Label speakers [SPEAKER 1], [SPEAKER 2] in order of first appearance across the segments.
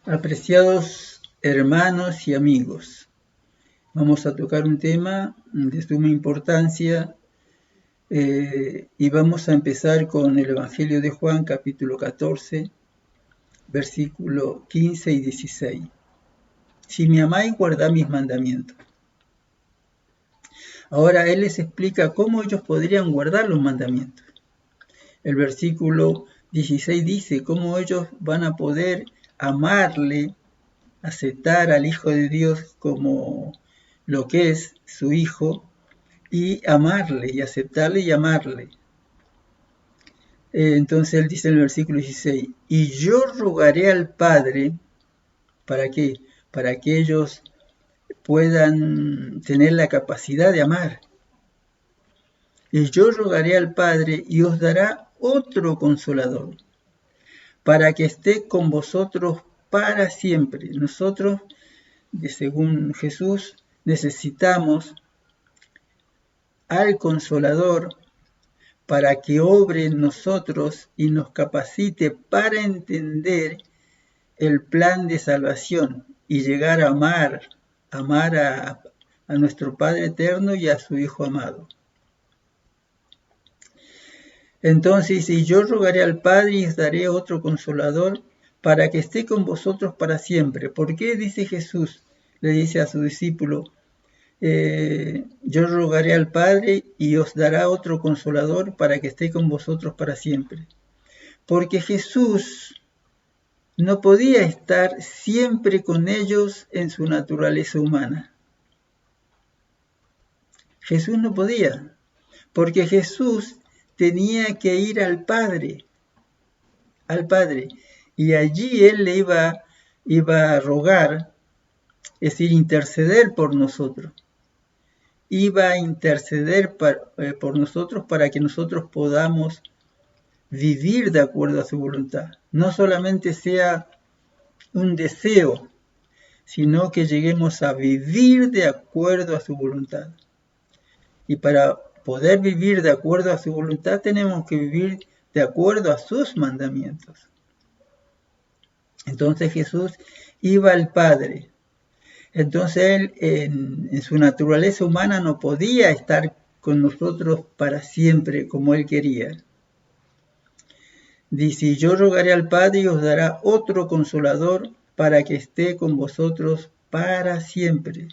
[SPEAKER 1] Apreciados hermanos y amigos, vamos a tocar un tema de suma importancia y vamos a empezar con el Evangelio de Juan, capítulo 14, versículo 15 y 16. Si me amáis, guardad mis mandamientos. Ahora Él les explica cómo ellos podrían guardar los mandamientos. El versículo 16 dice cómo ellos van a poder amarle, aceptar al Hijo de Dios como lo que es su Hijo y amarle y aceptarle y amarle. Entonces él dice en el versículo 16, y yo rogaré al Padre, ¿para qué? Para que ellos puedan tener la capacidad de amar. Y yo rogaré al Padre y os dará otro consolador, para que esté con vosotros para siempre. Nosotros, según Jesús, necesitamos al Consolador para que obre en nosotros y nos capacite para entender el plan de salvación y llegar a amar a nuestro Padre eterno y a su Hijo amado. Entonces, y yo rogaré al Padre y os daré otro Consolador para que esté con vosotros para siempre. ¿Por qué dice Jesús? Le dice a su discípulo, yo rogaré al Padre y os dará otro Consolador para que esté con vosotros para siempre. Porque Jesús no podía estar siempre con ellos en su naturaleza humana. Jesús no podía, porque Jesús tenía que ir al Padre, y allí Él le iba a rogar, es decir, interceder por nosotros. Iba a interceder por nosotros para que nosotros podamos vivir de acuerdo a su voluntad. No solamente sea un deseo, sino que lleguemos a vivir de acuerdo a su voluntad. Y para poder vivir de acuerdo a su voluntad tenemos que vivir de acuerdo a sus mandamientos. Entonces Jesús iba al Padre. Entonces Él en su naturaleza humana no podía estar con nosotros para siempre como Él quería. Dice, yo rogaré al Padre y os dará otro Consolador para que esté con vosotros para siempre.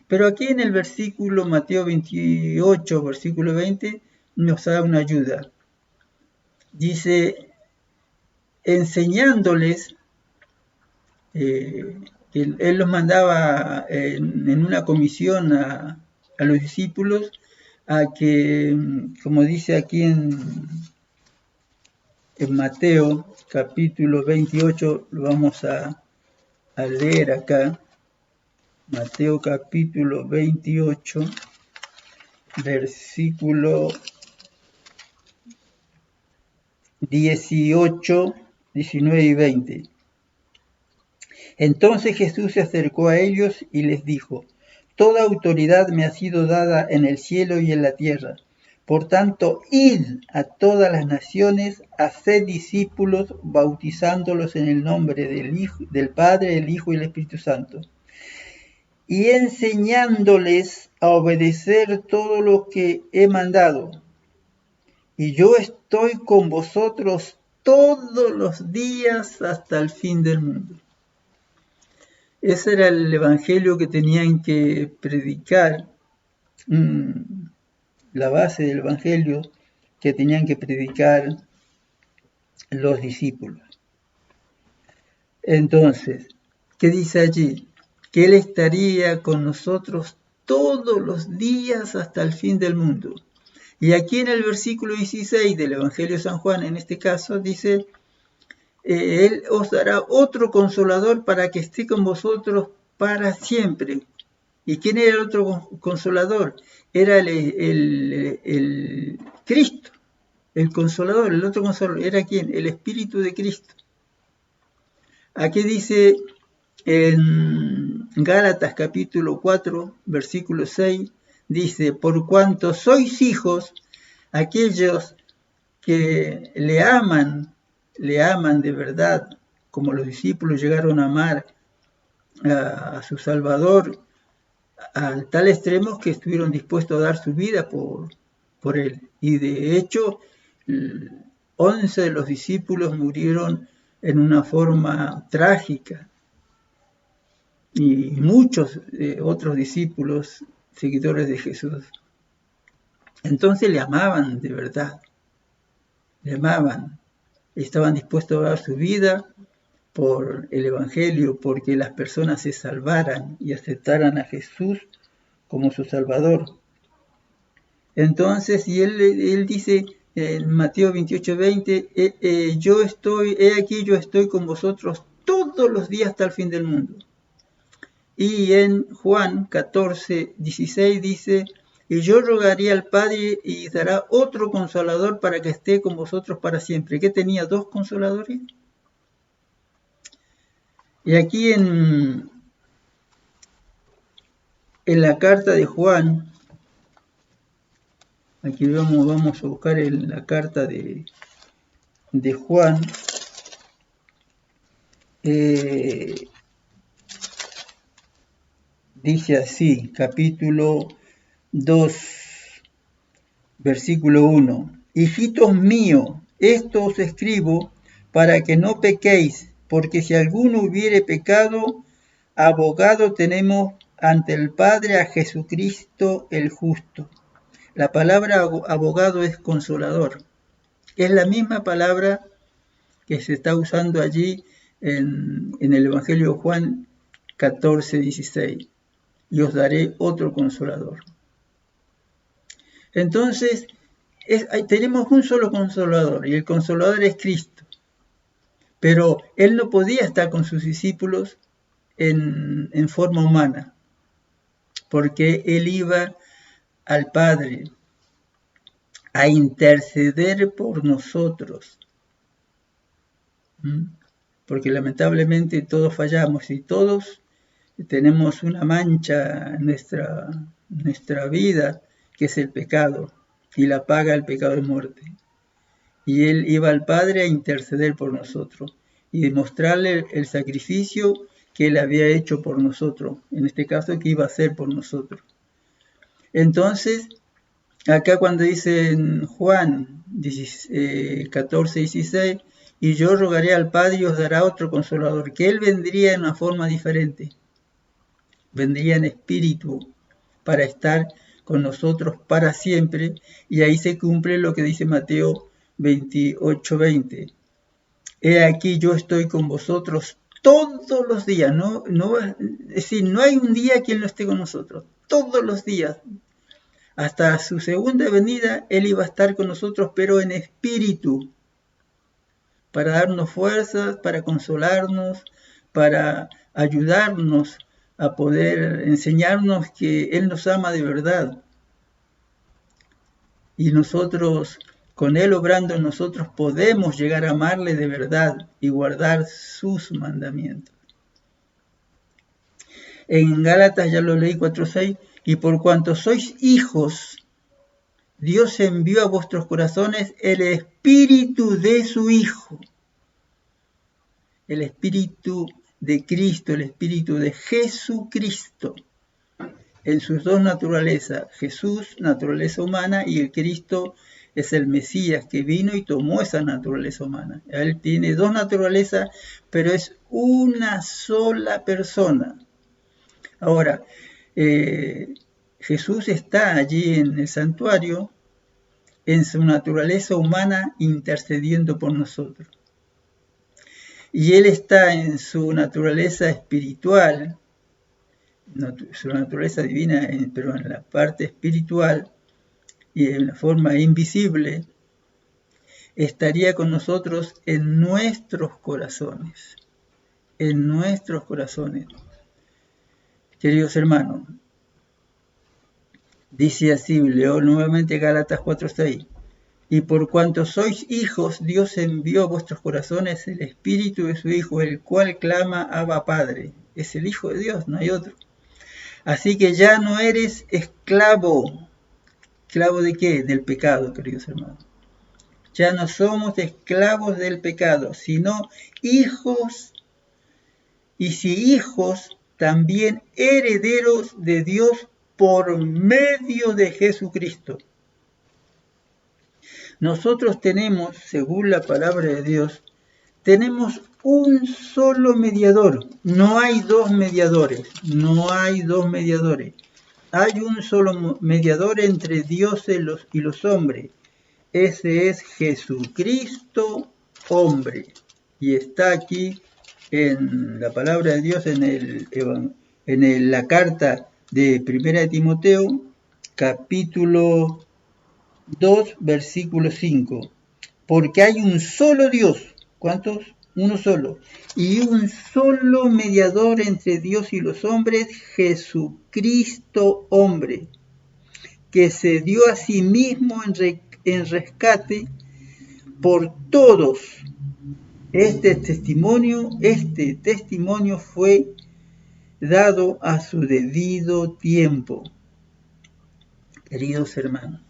[SPEAKER 1] Pero aquí en el versículo Mateo 28, versículo 20, nos da una ayuda. Dice, enseñándoles, que Él los mandaba en una comisión a los discípulos a que, como dice aquí en Mateo capítulo 28, lo vamos a leer acá. Mateo capítulo 28, versículo 18, 19 y 20. Entonces Jesús se acercó a ellos y les dijo, toda autoridad me ha sido dada en el cielo y en la tierra. Por tanto, id a todas las naciones, haced discípulos, bautizándolos en el nombre del Padre, del Hijo y del Espíritu Santo, y enseñándoles a obedecer todo lo que he mandado. Y yo estoy con vosotros todos los días hasta el fin del mundo. Ese era el evangelio que tenían que predicar, la base del evangelio que tenían que predicar los discípulos. Entonces, ¿qué dice allí? Que Él estaría con nosotros todos los días hasta el fin del mundo. Y aquí en el versículo 16 del Evangelio de San Juan, en este caso, dice, Él os dará otro Consolador para que esté con vosotros para siempre. ¿Y quién era el otro Consolador? Era el Cristo, el Consolador. El otro Consolador era ¿quién? El Espíritu de Cristo. Aquí dice en Gálatas capítulo 4, versículo 6, dice, por cuanto sois hijos, aquellos que le aman de verdad como los discípulos llegaron a amar a su Salvador, al tal extremo que estuvieron dispuestos a dar su vida por él. Y de hecho, 11 de los discípulos murieron en una forma trágica. Y muchos otros discípulos, seguidores de Jesús, entonces le amaban de verdad. Le amaban. Estaban dispuestos a dar su vida por el Evangelio, porque las personas se salvaran y aceptaran a Jesús como su Salvador. Entonces, y él dice en Mateo 28:20, he aquí yo estoy con vosotros todos los días hasta el fin del mundo. Y en Juan 14:16 dice, y yo rogaré al Padre y dará otro consolador para que esté con vosotros para siempre. ¿Qué tenía? ¿Dos consoladores? Y aquí en la carta de Juan, aquí vamos a buscar la carta de Juan, dice así, capítulo 2, versículo 1. Hijitos míos, esto os escribo para que no pequéis, porque si alguno hubiere pecado, abogado tenemos ante el Padre a Jesucristo el justo. La palabra abogado es consolador. Es la misma palabra que se está usando allí en el Evangelio de Juan 14:16. Y os daré otro consolador. Entonces, tenemos un solo consolador, y el consolador es Cristo. Pero él no podía estar con sus discípulos en forma humana, porque él iba al Padre a interceder por nosotros. Porque lamentablemente todos fallamos y todos tenemos una mancha en nuestra vida, que es el pecado, y la paga el pecado de muerte. Y él iba al Padre a interceder por nosotros y demostrarle el sacrificio que él había hecho por nosotros, en este caso que iba a hacer por nosotros. Entonces, acá cuando dice en Juan 14:16, y yo rogaré al Padre y os dará otro consolador, que él vendría en una forma diferente, vendría en espíritu para estar con nosotros para siempre, y ahí se cumple lo que dice Mateo 28:20. He aquí yo estoy con vosotros todos los días, es decir, no hay un día que él no esté con nosotros, todos los días. Hasta su segunda venida, él iba a estar con nosotros, pero en espíritu, para darnos fuerzas, para consolarnos, para ayudarnos a poder enseñarnos que él nos ama de verdad. Y nosotros, con él obrando en nosotros, podemos llegar a amarle de verdad y guardar sus mandamientos. En Gálatas, ya lo leí 4:6, y por cuanto sois hijos, Dios envió a vuestros corazones el espíritu de su Hijo, el espíritu de Cristo, el espíritu de Jesucristo, en sus dos naturalezas. Jesús, naturaleza humana, y el Cristo es el Mesías que vino y tomó esa naturaleza humana. Él tiene dos naturalezas, pero es una sola persona. Ahora, Jesús está allí en el santuario, en su naturaleza humana, intercediendo por nosotros. Y Él está en su naturaleza espiritual, su naturaleza divina, pero en la parte espiritual y en la forma invisible, estaría con nosotros en nuestros corazones. En nuestros corazones. Queridos hermanos, dice así, leo nuevamente Gálatas 4:6. Y por cuanto sois hijos, Dios envió a vuestros corazones el Espíritu de su Hijo, el cual clama Abba Padre. Es el Hijo de Dios, no hay otro. Así que ya no eres esclavo. ¿Esclavo de qué? Del pecado, queridos hermanos. ya no somos esclavos del pecado, sino hijos, y si hijos, también herederos de Dios por medio de Jesucristo. Nosotros tenemos, según la palabra de Dios, tenemos un solo mediador. No hay dos mediadores. No hay dos mediadores. Hay un solo mediador entre Dios y los hombres. Ese es Jesucristo, hombre. Y está aquí en la palabra de Dios, en la carta de 1 Timoteo, capítulo 2, versículo 5. Porque hay un solo Dios. ¿Cuántos? Uno solo. Y un solo mediador entre Dios y los hombres, Jesucristo hombre, que se dio a sí mismo en rescate por todos. Este testimonio fue dado a su debido tiempo. Queridos hermanos,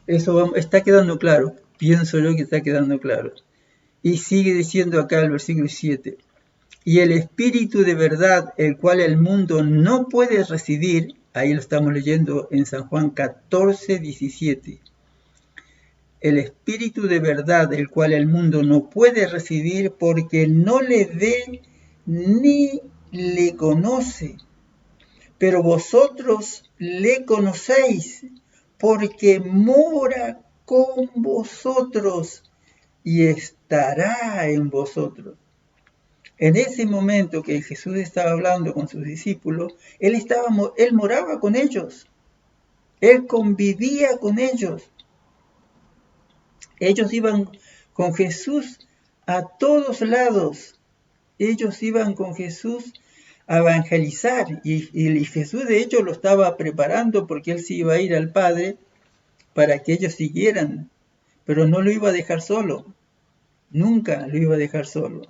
[SPEAKER 1] eso está quedando claro. Pienso yo que está quedando claro. Y sigue diciendo acá el versículo 7. Y el Espíritu de verdad, el cual el mundo no puede recibir, ahí lo estamos leyendo en San Juan 14, 17. El Espíritu de verdad, el cual el mundo no puede recibir porque no le ve ni le conoce. Pero vosotros le conocéis porque mora con vosotros y estará en vosotros. En ese momento que Jesús estaba hablando con sus discípulos, él moraba con ellos, él convivía con ellos. Ellos iban con Jesús a todos lados. Ellos iban con Jesús a evangelizar y Jesús de hecho lo estaba preparando porque él se iba a ir al Padre para que ellos siguieran, pero no lo iba a dejar solo. Nunca lo iba a dejar solo.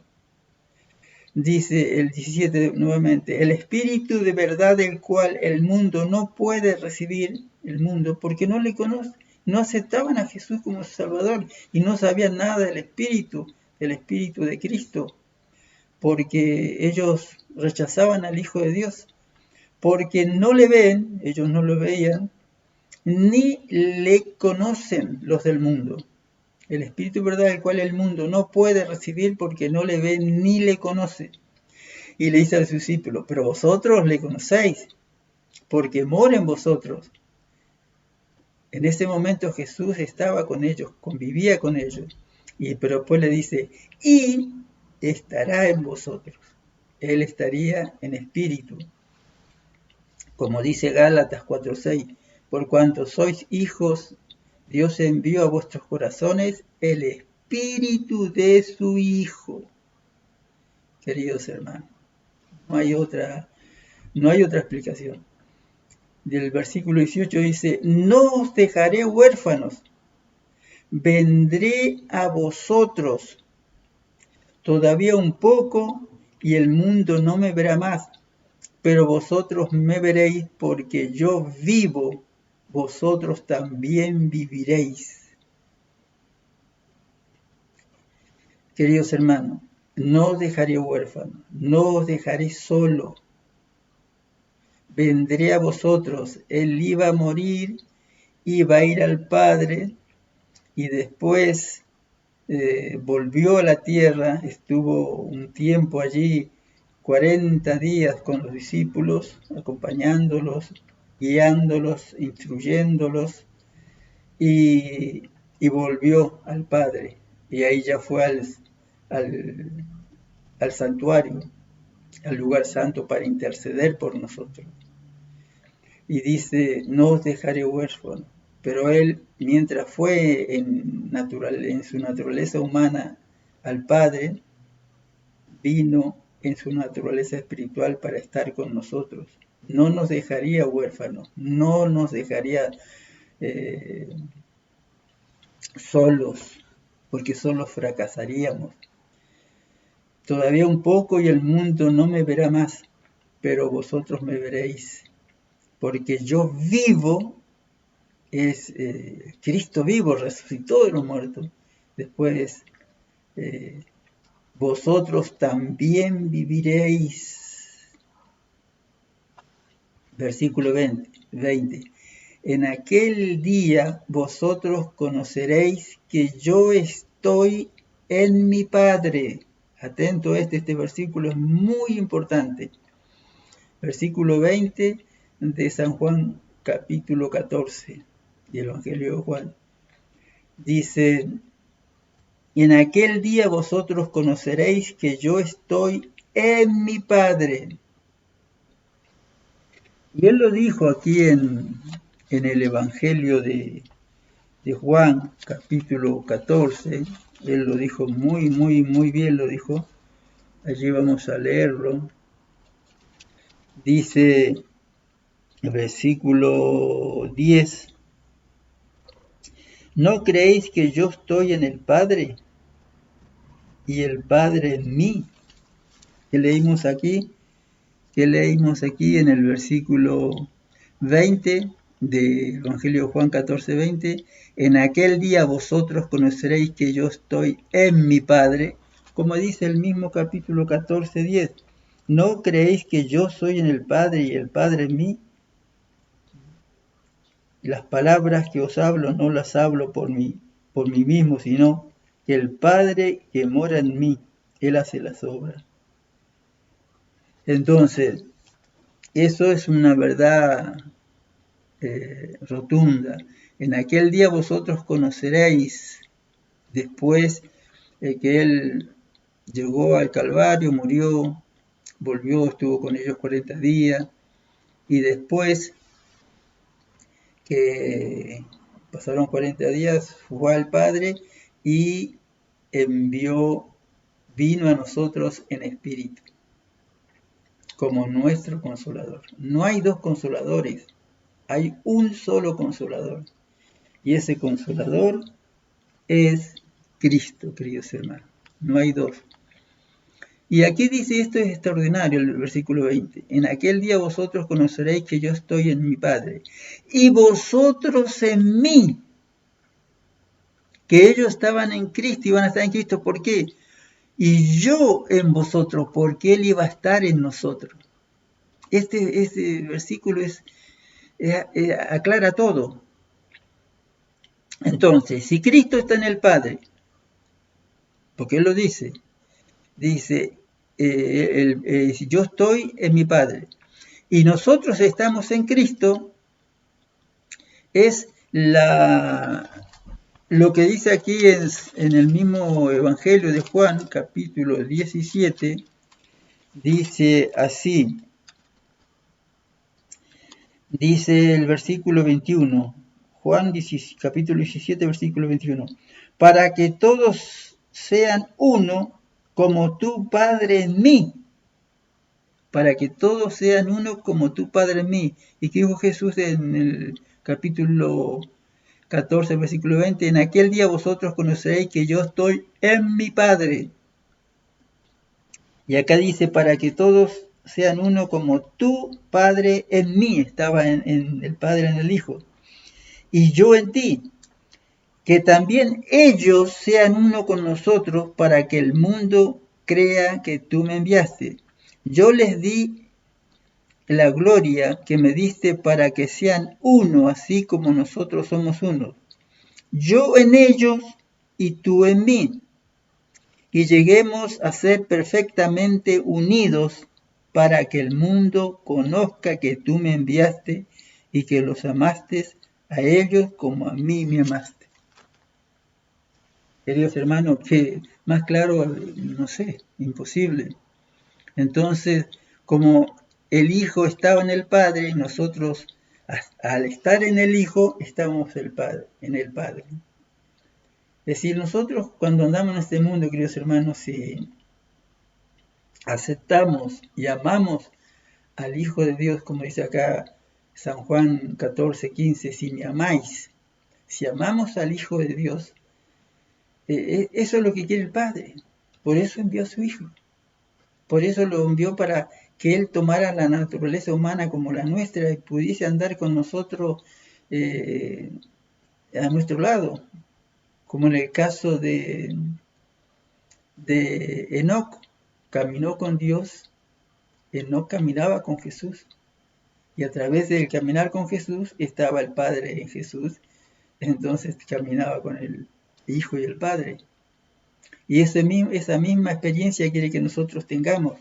[SPEAKER 1] Dice el 17 nuevamente, el Espíritu de verdad el cual el mundo no puede recibir, el mundo, porque no le conoce, no aceptaban a Jesús como su Salvador y no sabían nada del Espíritu de Cristo, porque ellos rechazaban al Hijo de Dios, porque no le ven, ellos no lo veían, ni le conocen los del mundo. El Espíritu verdad el cual el mundo no puede recibir porque no le ve ni le conoce. Y le dice a sus discípulos, pero vosotros le conocéis, porque mora en vosotros. En ese momento Jesús estaba con ellos, convivía con ellos. Pero después le dice, y estará en vosotros. Él estaría en espíritu. Como dice Gálatas 4:6, por cuanto sois hijos, Dios envió a vuestros corazones el espíritu de su Hijo. Queridos hermanos, no hay otra explicación. Del versículo 18 dice, no os dejaré huérfanos, vendré a vosotros. Todavía un poco y el mundo no me verá más, pero vosotros me veréis porque yo vivo, vosotros también viviréis. Queridos hermanos, no os dejaré huérfanos, no os dejaré solo. Vendré a vosotros. Él iba a morir, iba a ir al Padre y después volvió a la tierra, estuvo un tiempo allí, 40 días con los discípulos, acompañándolos, guiándolos, instruyéndolos y volvió al Padre. Y ahí ya fue al santuario, al lugar santo para interceder por nosotros. Y dice, no os dejaré huérfanos. Pero él, mientras fue en su naturaleza humana al Padre, vino en su naturaleza espiritual para estar con nosotros. No nos dejaría huérfanos, no nos dejaría solos, porque solos fracasaríamos. Todavía un poco y el mundo no me verá más, pero vosotros me veréis, porque yo vivo, es Cristo vivo, resucitó de los muertos. Después, vosotros también viviréis. Versículo 20. En aquel día vosotros conoceréis que yo estoy en mi Padre. Atento a este versículo es muy importante. Versículo 20 de San Juan capítulo 14 del Evangelio de Juan. Dice, en aquel día vosotros conoceréis que yo estoy en mi Padre. Y él lo dijo aquí en el Evangelio de Juan, capítulo 14. Él lo dijo muy bien, lo dijo. Allí vamos a leerlo. Dice, versículo 10. ¿No creéis que yo estoy en el Padre y el Padre en mí? ¿Qué leímos aquí? ¿Qué leímos aquí en el versículo 20 del Evangelio de Juan 14, 20? En aquel día vosotros conoceréis que yo estoy en mi Padre, como dice el mismo capítulo 14, 10. ¿No creéis que yo soy en el Padre y el Padre en mí? Las palabras que os hablo no las hablo por mí mismo, sino que el Padre que mora en mí, Él hace las obras. Entonces, eso es una verdad rotunda. En aquel día vosotros conoceréis, después que Él llegó al Calvario, murió, volvió, estuvo con ellos 40 días, y después que pasaron 40 días, fue al Padre y vino a nosotros en espíritu, como nuestro consolador. No hay dos consoladores, hay un solo consolador. Y ese consolador es Cristo, queridos hermanos. No hay dos. Y aquí dice, esto es extraordinario, el versículo 20. En aquel día vosotros conoceréis que yo estoy en mi Padre, y vosotros en mí. Que ellos estaban en Cristo, iban a estar en Cristo. ¿Por qué? Y yo en vosotros, porque Él iba a estar en nosotros. Este versículo aclara todo. Entonces, si Cristo está en el Padre, porque Él lo dice, si yo estoy en mi Padre, y nosotros estamos en Cristo, es lo que dice aquí en el mismo Evangelio de Juan, capítulo 17, dice así, dice el versículo 21, Juan capítulo 17, versículo 21, para que todos sean uno como tu Padre en mí, para que todos sean uno como tu Padre en mí. Y que dijo Jesús en el capítulo 14, versículo 20, en aquel día vosotros conoceréis que yo estoy en mi Padre. Y acá dice, para que todos sean uno como tu Padre en mí, estaba en el Padre en el Hijo, y yo en ti, que también ellos sean uno con nosotros para que el mundo crea que tú me enviaste. Yo les di la gloria que me diste para que sean uno, así como nosotros somos uno. Yo en ellos y tú en mí, y lleguemos a ser perfectamente unidos para que el mundo conozca que tú me enviaste y que los amaste a ellos como a mí me amaste. Queridos hermanos, que más claro, no sé, imposible. Entonces, como el Hijo estaba en el Padre, nosotros al estar en el Hijo estamos en el Padre. Es decir, nosotros cuando andamos en este mundo, queridos hermanos, si aceptamos y amamos al Hijo de Dios, como dice acá San Juan 14, 15, si me amáis, si amamos al Hijo de Dios, eso es lo que quiere el Padre. Por eso envió a su Hijo. Por eso lo envió para que Él tomara la naturaleza humana como la nuestra y pudiese andar con nosotros a nuestro lado, como en el caso de Enoc. Caminó con Dios, Enoc caminaba con Jesús, y a través del caminar con Jesús estaba el Padre en Jesús, entonces caminaba con el Hijo y el Padre. Y esa misma experiencia quiere que nosotros tengamos.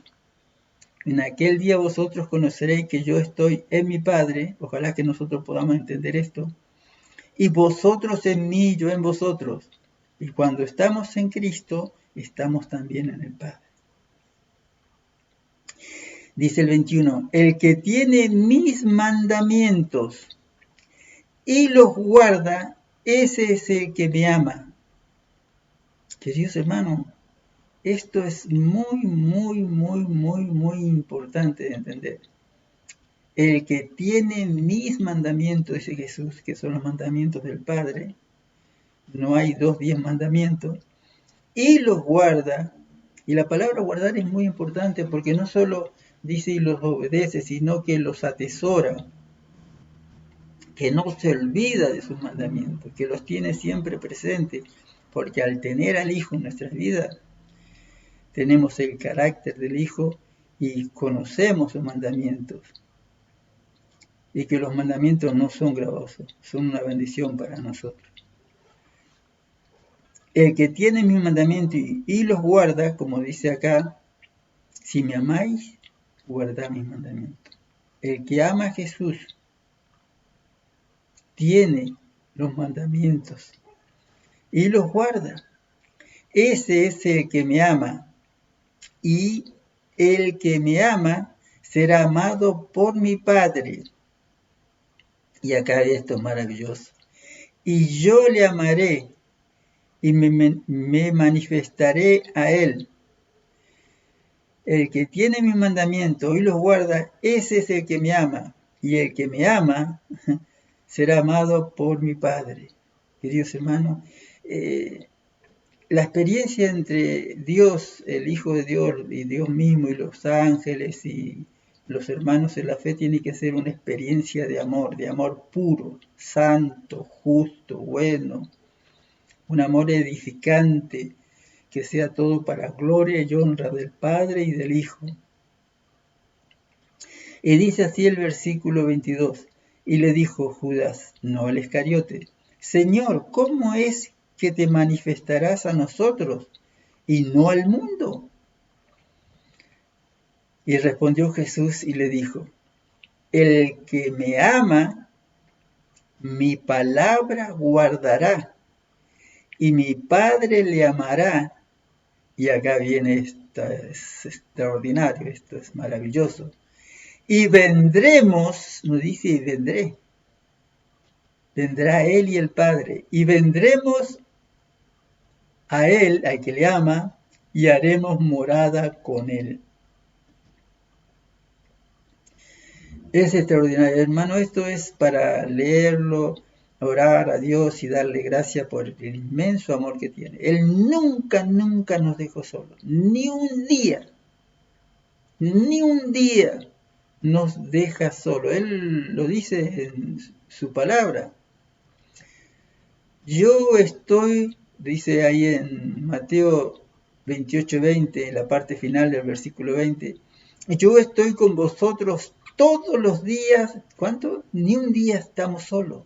[SPEAKER 1] En aquel día vosotros conoceréis que yo estoy en mi Padre, ojalá que nosotros podamos entender esto, y vosotros en mí, yo en vosotros. Y cuando estamos en Cristo, estamos también en el Padre. Dice el 21, el que tiene mis mandamientos y los guarda, ese es el que me ama. Queridos hermanos, esto es muy, muy, muy, muy, muy importante de entender. El que tiene mis mandamientos, dice Jesús, que son los mandamientos del Padre, no hay 10 mandamientos, y los guarda. Y la palabra guardar es muy importante porque no solo dice y los obedece, sino que los atesora, que no se olvida de sus mandamientos, que los tiene siempre presentes, porque al tener al Hijo en nuestras vidas, tenemos el carácter del Hijo y conocemos sus mandamientos. Y que los mandamientos no son gravosos, son una bendición para nosotros. El que tiene mis mandamientos y los guarda, como dice acá, si me amáis, guardad mis mandamientos. El que ama a Jesús tiene los mandamientos y los guarda. Ese es el que me ama. Y el que me ama será amado por mi Padre. Y acá esto es maravilloso. Y yo le amaré y me manifestaré a él. El que tiene mis mandamientos y los guarda, ese es el que me ama. Y el que me ama será amado por mi Padre. Queridos hermanos, la experiencia entre Dios, el Hijo de Dios, y Dios mismo, y los ángeles, y los hermanos en la fe, tiene que ser una experiencia de amor puro, santo, justo, bueno, un amor edificante, que sea todo para gloria y honra del Padre y del Hijo. Y dice así el versículo 22, y le dijo Judas, no el Iscariote, Señor, ¿cómo es que te manifestarás a nosotros y no al mundo? Y respondió Jesús y le dijo, el que me ama, mi palabra guardará, y mi Padre le amará. Y acá viene esto, es extraordinario, esto es maravilloso. Y vendremos, nos dice, y vendré. Vendrá Él y el Padre. Y vendremos a Él, al que le ama, y haremos morada con Él. Es extraordinario, hermano. Esto es para leerlo, orar a Dios y darle gracias por el inmenso amor que tiene. Él nunca, nunca nos dejó solos. Ni un día nos deja solo. Él lo dice en su palabra. Yo estoy, dice ahí en Mateo 28:20, en la parte final del versículo 20, yo estoy con vosotros todos los días. ¿Cuánto? Ni un día estamos solos.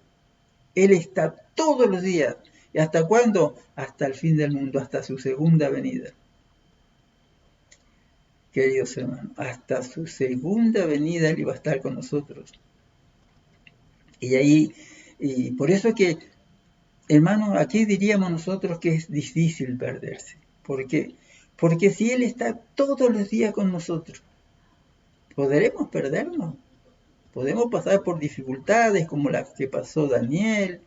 [SPEAKER 1] Él está todos los días. ¿Y hasta cuándo? Hasta el fin del mundo, hasta su segunda venida. Queridos hermanos, hasta su segunda venida Él iba a estar con nosotros. Y por eso que, hermanos, aquí diríamos nosotros que es difícil perderse. ¿Por qué? Porque si Él está todos los días con nosotros, ¿podremos perdernos? Podemos pasar por dificultades como las que pasó Daniel,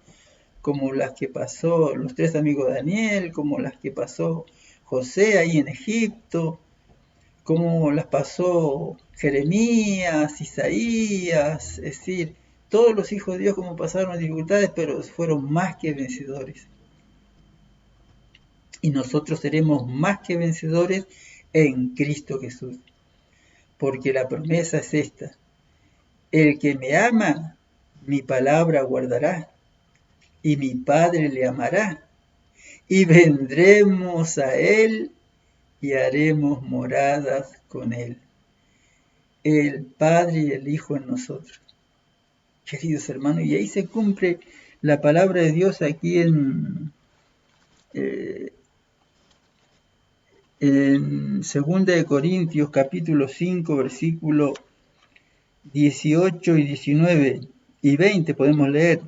[SPEAKER 1] como las que pasó los 3 amigos de Daniel, como las que pasó José ahí en Egipto, como las pasó Jeremías, Isaías, es decir, todos los hijos de Dios como pasaron dificultades, pero fueron más que vencedores. Y nosotros seremos más que vencedores en Cristo Jesús. Porque la promesa es esta. El que me ama, mi palabra guardará, y mi Padre le amará, y vendremos a él y haremos moradas con él. El Padre y el Hijo en nosotros. Queridos hermanos, y ahí se cumple la palabra de Dios aquí en 2 de Corintios capítulo 5, versículo 18 y 19 y 20 podemos leer.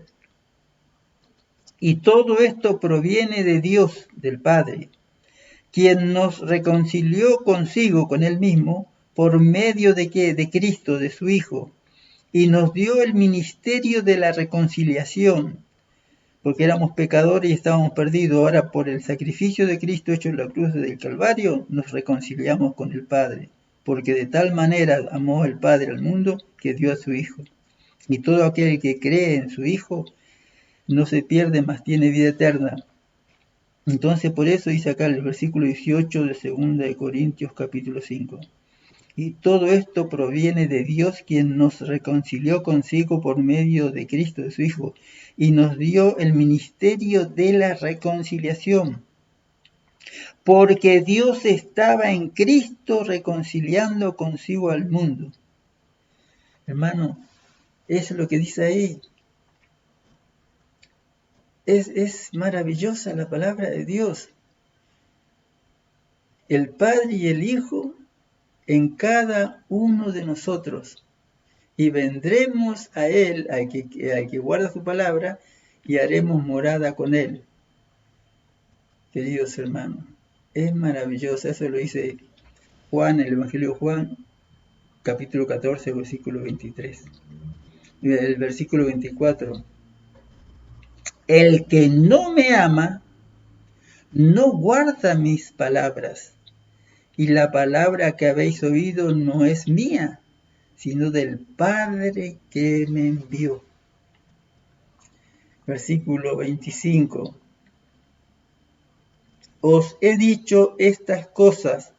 [SPEAKER 1] Y todo esto proviene de Dios, del Padre, quien nos reconcilió consigo, con él mismo, por medio de Cristo, de su Hijo, y nos dio el ministerio de la reconciliación, porque éramos pecadores y estábamos perdidos. Ahora, por el sacrificio de Cristo hecho en la cruz del Calvario, nos reconciliamos con el Padre, porque de tal manera amó el Padre al mundo que dio a su Hijo. Y todo aquel que cree en su Hijo no se pierde, mas tiene vida eterna. Entonces, por eso dice acá el versículo 18 de 2 de Corintios capítulo 5. Y todo esto proviene de Dios, quien nos reconcilió consigo por medio de Cristo, de su Hijo, y nos dio el ministerio de la reconciliación. Porque Dios estaba en Cristo reconciliando consigo al mundo. Hermano, eso es lo que dice ahí. Es maravillosa la palabra de Dios. El Padre y el Hijo en cada uno de nosotros, y vendremos a él, al que guarda su palabra, y haremos morada con él. Queridos hermanos, es maravilloso. Eso lo dice Juan, el Evangelio de Juan, capítulo 14, versículo 23. El versículo 24. El que no me ama, no guarda mis palabras, y la palabra que habéis oído no es mía, sino del Padre que me envió. Versículo 25. Os he dicho estas cosas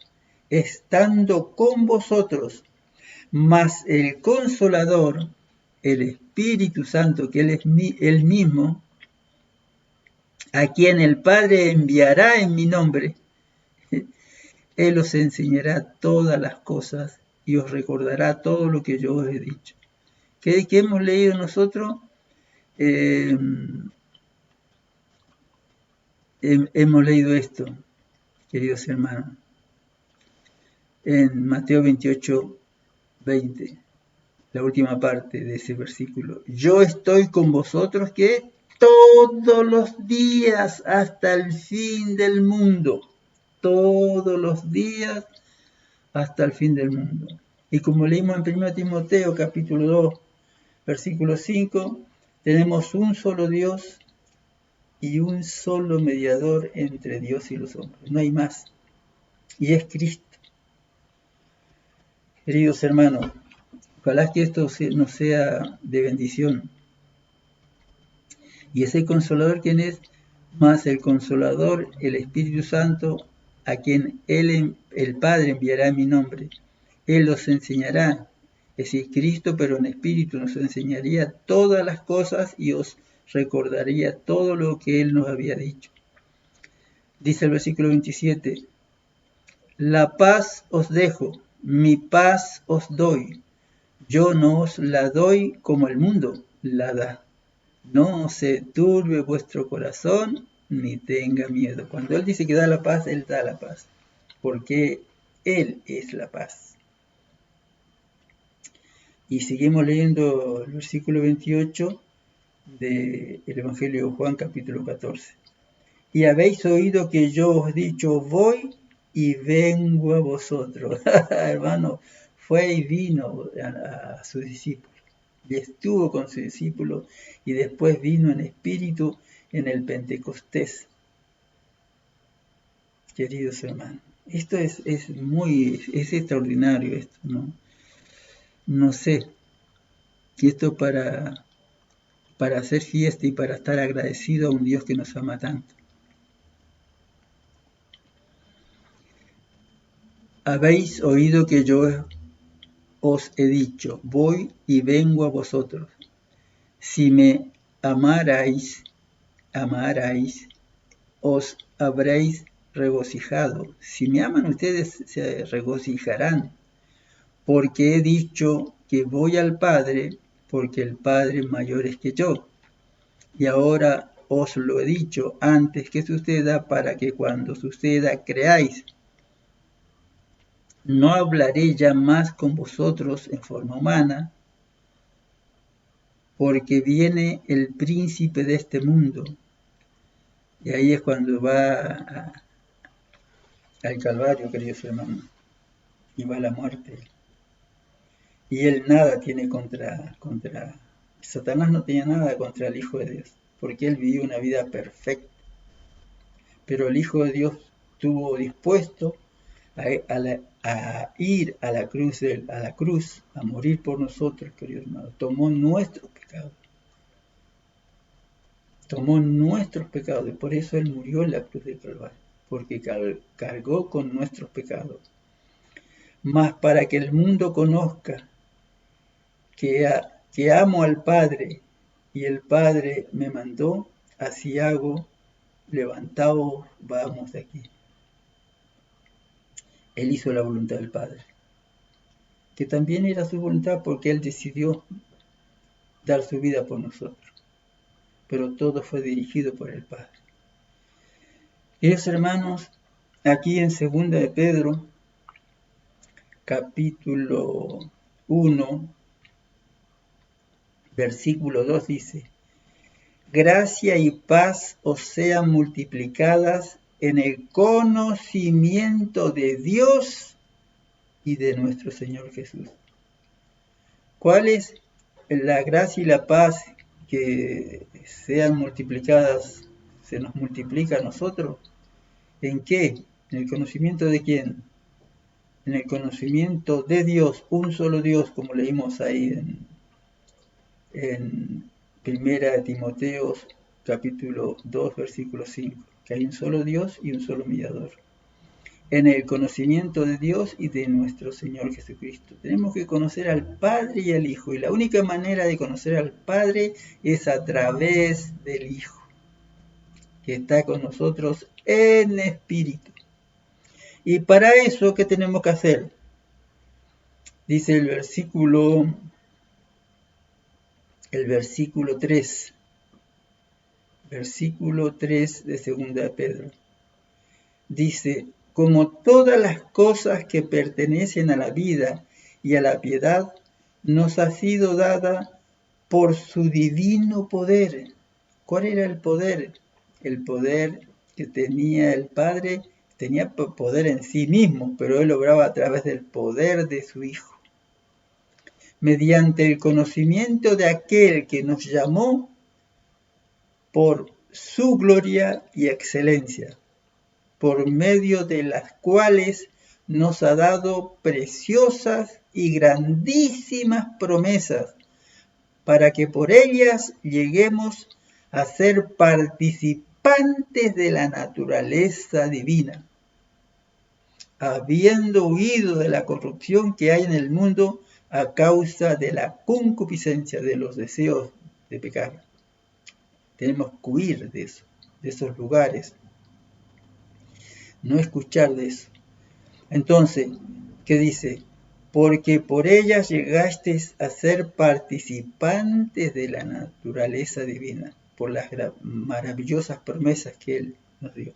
[SPEAKER 1] estando con vosotros, mas el Consolador, el Espíritu Santo, que Él es Él mismo, a quien el Padre enviará en mi nombre, Él os enseñará todas las cosas y os recordará todo lo que yo os he dicho. ¿Qué hemos leído nosotros? Hemos leído esto, queridos hermanos, en Mateo 28, 20, la última parte de ese versículo. Yo estoy con vosotros que todos los días hasta el fin del mundo. Todos los días hasta el fin del mundo. Y como leímos en 1 Timoteo capítulo 2, versículo 5, tenemos un solo Dios y un solo mediador entre Dios y los hombres. No hay más. Y es Cristo. Queridos hermanos, ojalá que esto nos sea de bendición. Y ese Consolador, ¿quién es? Más el Consolador, el Espíritu Santo, a quien el Padre enviará en mi nombre. Él los enseñará. Es decir, Cristo, pero en espíritu, nos enseñaría todas las cosas y os recordaría todo lo que Él nos había dicho. Dice el versículo 27, la paz os dejo, mi paz os doy. Yo no os la doy como el mundo la da. No se turbe vuestro corazón, ni tenga miedo. Cuando Él dice que da la paz, Él da la paz, porque Él es la paz. Y seguimos leyendo el versículo 28 del Evangelio de Juan, capítulo 14. Y habéis oído que yo os he dicho, voy y vengo a vosotros. Hermano, fue y vino a sus discípulos. Y estuvo con sus discípulos y después vino en espíritu en el Pentecostés. Queridos hermanos, esto es extraordinario esto, ¿no? No sé, y esto para hacer fiesta y para estar agradecido a un Dios que nos ama tanto. Habéis oído que yo os he dicho, voy y vengo a vosotros. Si me amarais, os habréis regocijado. Si me aman ustedes, se regocijarán, porque he dicho que voy al Padre, porque el Padre mayor es que yo. Y ahora os lo he dicho antes que suceda, para que cuando suceda creáis. No hablaré ya más con vosotros en forma humana, porque viene el príncipe de este mundo. Y ahí es cuando va al Calvario, queridos hermanos, y va a la muerte. Y él nada tiene contra Satanás no tenía nada contra el Hijo de Dios, porque él vivió una vida perfecta. Pero el Hijo de Dios estuvo dispuesto a ir a la cruz, a morir por nosotros, queridos hermanos. Tomó nuestros pecados, y por eso él murió en la cruz del Calvario, porque cargó con nuestros pecados. Mas para que el mundo conozca que amo al Padre, y el Padre me mandó, así hago, levantaos, vamos de aquí. Él hizo la voluntad del Padre, que también era su voluntad, porque él decidió dar su vida por nosotros, pero todo fue dirigido por el Padre. Queridos hermanos, aquí en 2 de Pedro, capítulo 1, versículo 2 dice: gracia y paz os sean multiplicadas en el conocimiento de Dios y de nuestro Señor Jesús. ¿Cuál es la gracia y la paz que sean multiplicadas, se nos multiplica a nosotros? ¿En qué? ¿En el conocimiento de quién? En el conocimiento de Dios, un solo Dios, como leímos ahí en 1 Timoteo capítulo 2, versículo 5, que hay un solo Dios y un solo mediador. En el conocimiento de Dios y de nuestro Señor Jesucristo. Tenemos que conocer al Padre y al Hijo, y la única manera de conocer al Padre es a través del Hijo, que está con nosotros en espíritu. Y para eso, ¿qué tenemos que hacer? Dice el versículo 3. Versículo 3 de 2 de Pedro. Dice: como todas las cosas que pertenecen a la vida y a la piedad, nos ha sido dada por su divino poder. ¿Cuál era el poder? El poder que tenía el Padre, tenía poder en sí mismo, pero él obraba a través del poder de su Hijo. Mediante el conocimiento de aquel que nos llamó por su gloria y excelencia, por medio de las cuales nos ha dado preciosas y grandísimas promesas, para que por ellas lleguemos a ser participantes de la naturaleza divina, habiendo huido de la corrupción que hay en el mundo a causa de la concupiscencia de los deseos de pecar. Tenemos que huir de eso, de esos lugares, no escuchar de eso. Entonces, ¿qué dice? Porque por ellas llegasteis a ser participantes de la naturaleza divina, por las maravillosas promesas que Él nos dio.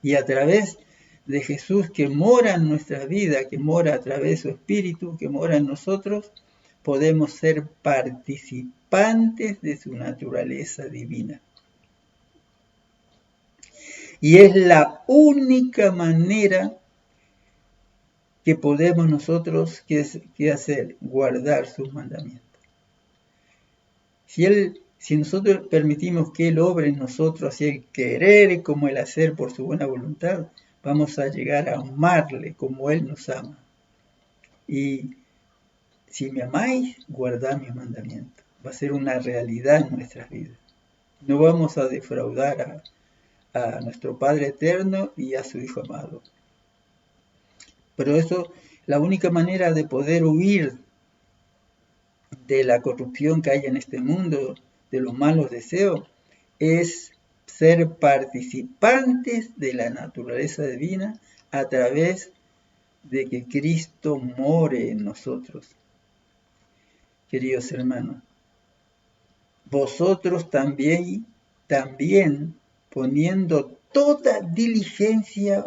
[SPEAKER 1] Y a través de Jesús, que mora en nuestra vida, que mora a través de su Espíritu, que mora en nosotros, podemos ser participantes de su naturaleza divina. Y es la única manera que podemos nosotros ¿qué hacer? Guardar sus mandamientos. Si nosotros permitimos que Él obre en nosotros, así el querer como el hacer por su buena voluntad, vamos a llegar a amarle como Él nos ama. Y si me amáis, guardad mis mandamientos. Va a ser una realidad en nuestras vidas. No vamos a defraudar a nuestro Padre eterno y a su Hijo amado. Pero eso, la única manera de poder huir de la corrupción que hay en este mundo, de los malos deseos, es ser participantes de la naturaleza divina a través de que Cristo more en nosotros. Queridos hermanos, vosotros también poniendo toda diligencia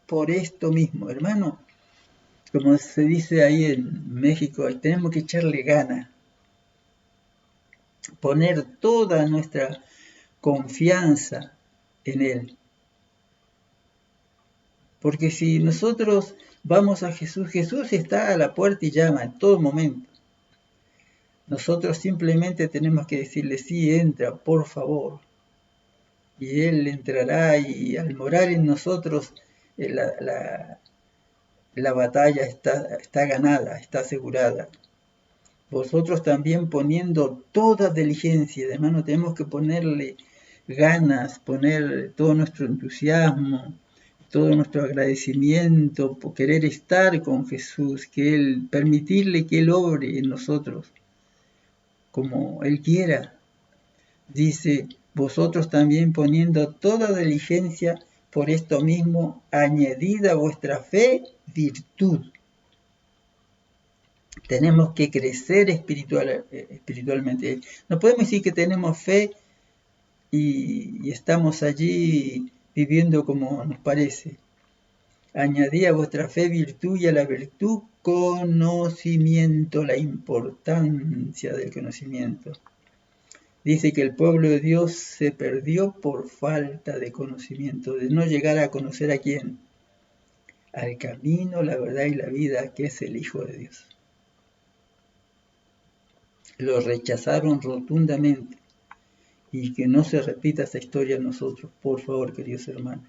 [SPEAKER 1] por esto mismo, hermano, como se dice ahí en México, tenemos que echarle ganas, poner toda nuestra confianza en Él. Porque si nosotros vamos a Jesús, Jesús está a la puerta y llama en todo momento. Nosotros simplemente tenemos que decirle, sí, entra, por favor. Y Él entrará y al morar en nosotros, la batalla está ganada, está asegurada. Vosotros también poniendo toda diligencia, hermano, tenemos que ponerle ganas, poner todo nuestro entusiasmo, todo nuestro agradecimiento por querer estar con Jesús, que Él, permitirle que Él obre en nosotros como Él quiera. Dice, vosotros también poniendo toda diligencia, por esto mismo, añadida a vuestra fe, virtud. Tenemos que crecer espiritualmente. No podemos decir que tenemos fe y estamos allí viviendo como nos parece. Añadid a vuestra fe virtud y a la virtud conocimiento, la importancia del conocimiento. Dice que el pueblo de Dios se perdió por falta de conocimiento, de no llegar a conocer a quién, al camino, la verdad y la vida, que es el Hijo de Dios. Lo rechazaron rotundamente, y que no se repita esta historia en nosotros, por favor, queridos hermanos.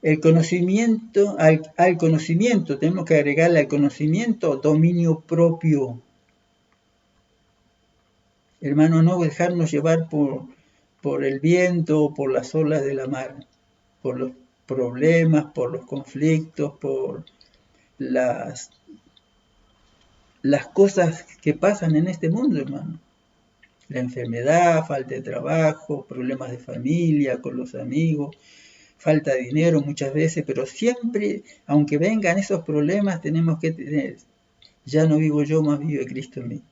[SPEAKER 1] El conocimiento, al conocimiento, tenemos que agregarle al conocimiento dominio propio. Hermano, no dejarnos llevar por el viento, por las olas de la mar, por los problemas, por los conflictos, por las cosas que pasan en este mundo, hermano. La enfermedad, falta de trabajo, problemas de familia, con los amigos, falta de dinero muchas veces, pero siempre, aunque vengan esos problemas, tenemos que tener, ya no vivo yo, más vive Cristo en mí.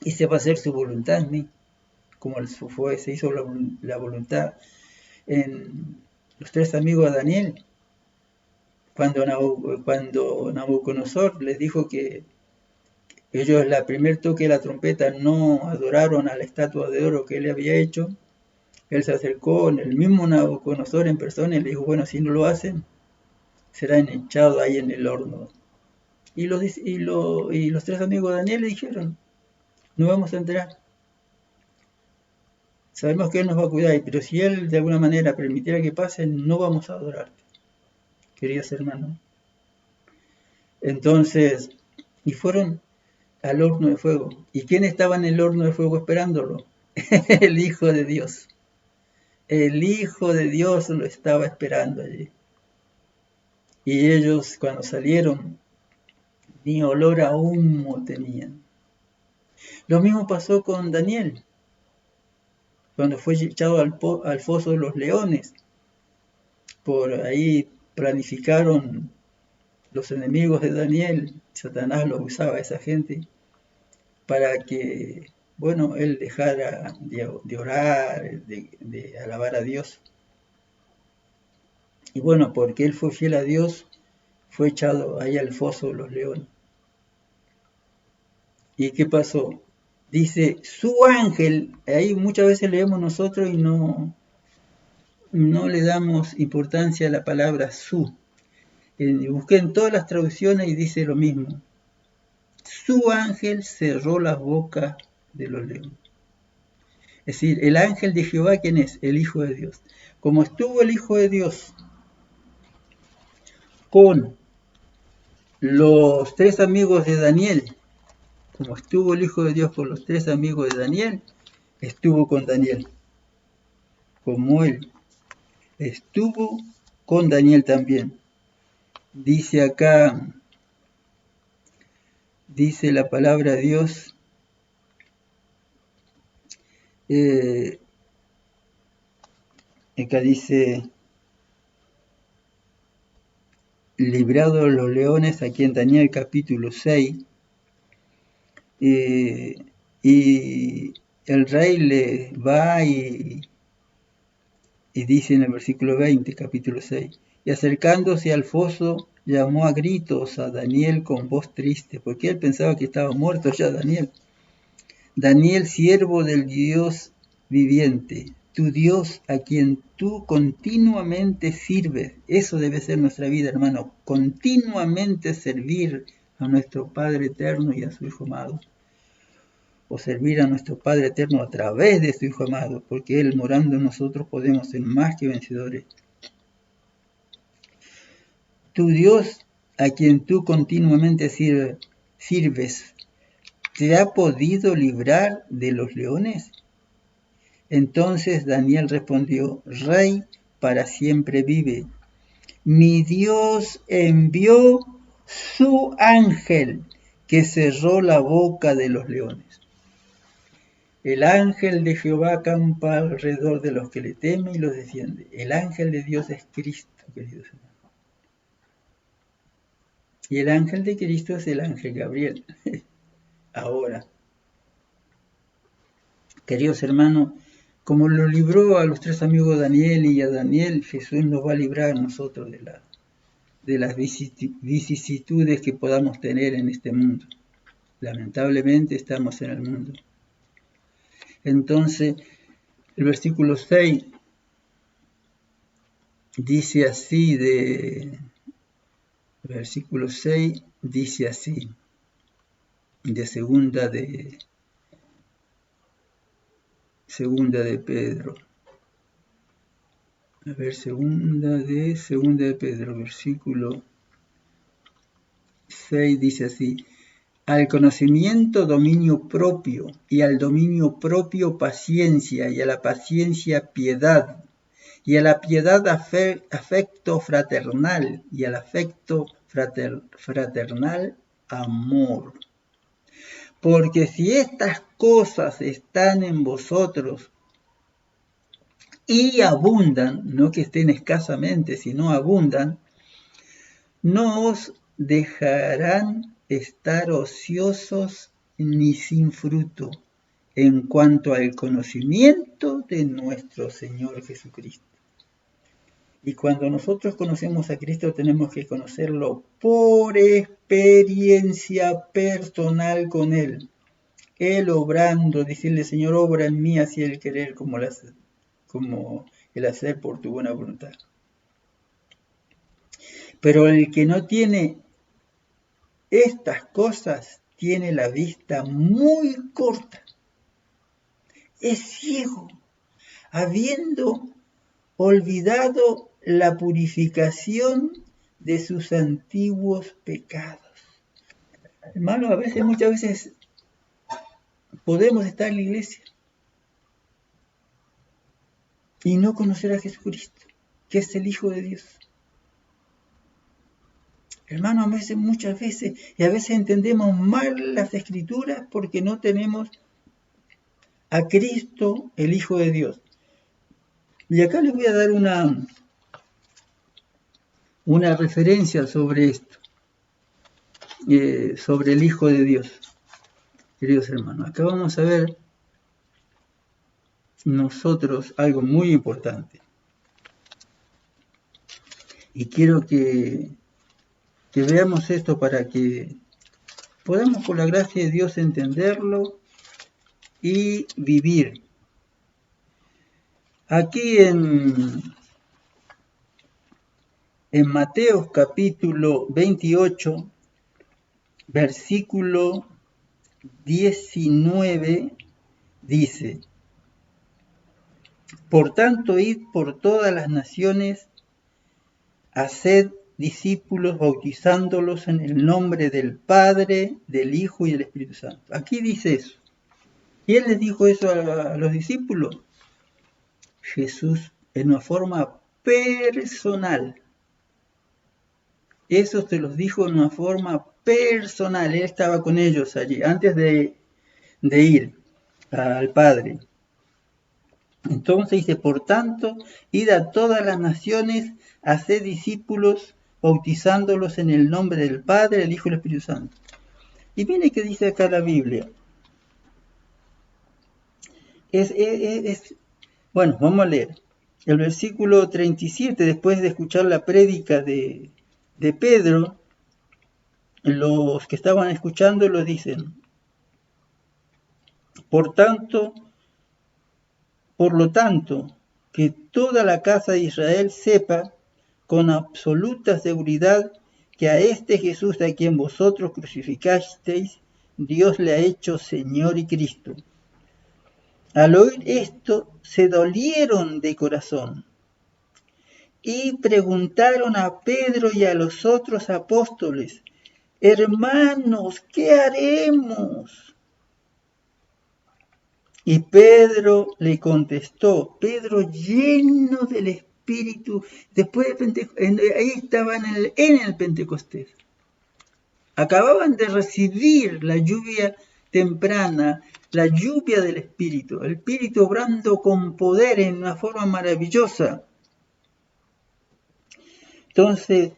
[SPEAKER 1] Y se va a hacer su voluntad en mí, como se hizo la voluntad en los tres amigos de Daniel, cuando Nabucodonosor les dijo que ellos, la primer toque de la trompeta, no adoraron a la estatua de oro que él había hecho. Él se acercó, el mismo Nabucodonosor en persona, y le dijo, bueno, si no lo hacen, serán echados ahí en el horno. Y los tres amigos de Daniel le dijeron, no vamos a entrar. Sabemos que Él nos va a cuidar, pero si Él de alguna manera permitiera que pasen, no vamos a adorarte, queridos hermanos. Entonces, y fueron al horno de fuego. ¿Y quién estaba en el horno de fuego esperándolo? El Hijo de Dios. El Hijo de Dios lo estaba esperando allí. Y ellos, cuando salieron, ni olor a humo tenían. Lo mismo pasó con Daniel, cuando fue echado al foso de los leones. Por ahí planificaron los enemigos de Daniel, Satanás lo usaba a esa gente, para que, bueno, él dejara de orar, de alabar a Dios. Y bueno, porque él fue fiel a Dios, fue echado ahí al foso de los leones. ¿Y qué pasó? Dice, su ángel, ahí muchas veces leemos nosotros y no le damos importancia a la palabra su. Busqué en todas las traducciones y dice lo mismo. Su ángel cerró las bocas de los leones. Es decir, el ángel de Jehová, ¿quién es? El Hijo de Dios. Como estuvo el Hijo de Dios con los tres amigos de Daniel, como estuvo el Hijo de Dios con los tres amigos de Daniel, estuvo con Daniel. Como él estuvo con Daniel también. Dice acá, dice la palabra de Dios, acá dice, librado de los leones, aquí en Daniel capítulo 6, y el rey le va y dice en el versículo 20, capítulo 6, y acercándose al foso, llamó a gritos a Daniel con voz triste, porque él pensaba que estaba muerto ya Daniel. Daniel, siervo del Dios viviente, tu Dios a quien tú continuamente sirves. Eso debe ser nuestra vida, hermano, continuamente servir a nuestro Padre eterno y a su Hijo amado, o servir a nuestro Padre eterno a través de su Hijo amado, porque Él morando en nosotros podemos ser más que vencedores. Tu Dios a quien tú continuamente sirves, ¿te ha podido librar de los leones? Entonces Daniel respondió, Rey, para siempre vive. Mi Dios envió su ángel que cerró la boca de los leones. El ángel de Jehová acampa alrededor de los que le temen y los defiende. El ángel de Dios es Cristo, queridos hermanos. Y el ángel de Cristo es el ángel Gabriel. Ahora, queridos hermanos, como lo libró a los tres amigos Daniel y a Daniel, Jesús nos va a librar a nosotros de las vicisitudes que podamos tener en este mundo. Lamentablemente estamos en el mundo. Entonces, el versículo 6 dice así versículo 6 dice así, de segunda de Pedro. A ver, segunda de Pedro, versículo 6 dice así, al conocimiento dominio propio, y al dominio propio paciencia, y a la paciencia piedad, y a la piedad afecto fraternal, y al afecto fraternal amor. Porque si estas cosas están en vosotros y abundan, no que estén escasamente, sino abundan, no os dejarán estar ociosos ni sin fruto en cuanto al conocimiento de nuestro Señor Jesucristo. Y cuando nosotros conocemos a Cristo tenemos que conocerlo por experiencia personal con Él. Él obrando, decirle, Señor, obra en mí así el querer como el hacer por tu buena voluntad. Pero el que no tiene estas cosas tiene la vista muy corta. Es ciego, habiendo olvidado la purificación de sus antiguos pecados. Hermanos, muchas veces podemos estar en la iglesia y no conocer a Jesucristo, que es el Hijo de Dios. Hermanos, muchas veces, y a veces entendemos mal las Escrituras porque no tenemos a Cristo, el Hijo de Dios. Y acá les voy a dar una referencia sobre esto, sobre el Hijo de Dios. Queridos hermanos, acá vamos a ver nosotros algo muy importante. Y quiero que veamos esto para que podamos, por la gracia de Dios, entenderlo y vivir. Aquí en Mateo capítulo 28, versículo 19, dice, por tanto, id por todas las naciones, haced discípulos, bautizándolos en el nombre del Padre, del Hijo y del Espíritu Santo. Aquí dice eso. ¿Quién les dijo eso a los discípulos? Jesús, en una forma personal. Eso se los dijo en una forma personal. Él estaba con ellos allí, antes de ir al Padre. Entonces dice, por tanto, id a todas las naciones, haced discípulos, bautizándolos en el nombre del Padre, el Hijo y el Espíritu Santo. Y mire qué dice acá la Biblia. Bueno, vamos a leer. El versículo 37, después de escuchar la prédica de Pedro, los que estaban escuchando lo dicen. Por lo tanto, que toda la casa de Israel sepa con absoluta seguridad que a este Jesús a quien vosotros crucificasteis, Dios le ha hecho Señor y Cristo. Al oír esto, se dolieron de corazón y preguntaron a Pedro y a los otros apóstoles, hermanos, ¿qué haremos? Y Pedro le contestó, Pedro lleno del Espíritu, después de Pentecostés, ahí estaban en el Pentecostés. Acababan de recibir la lluvia temprana, la lluvia del Espíritu, el Espíritu obrando con poder en una forma maravillosa. Entonces,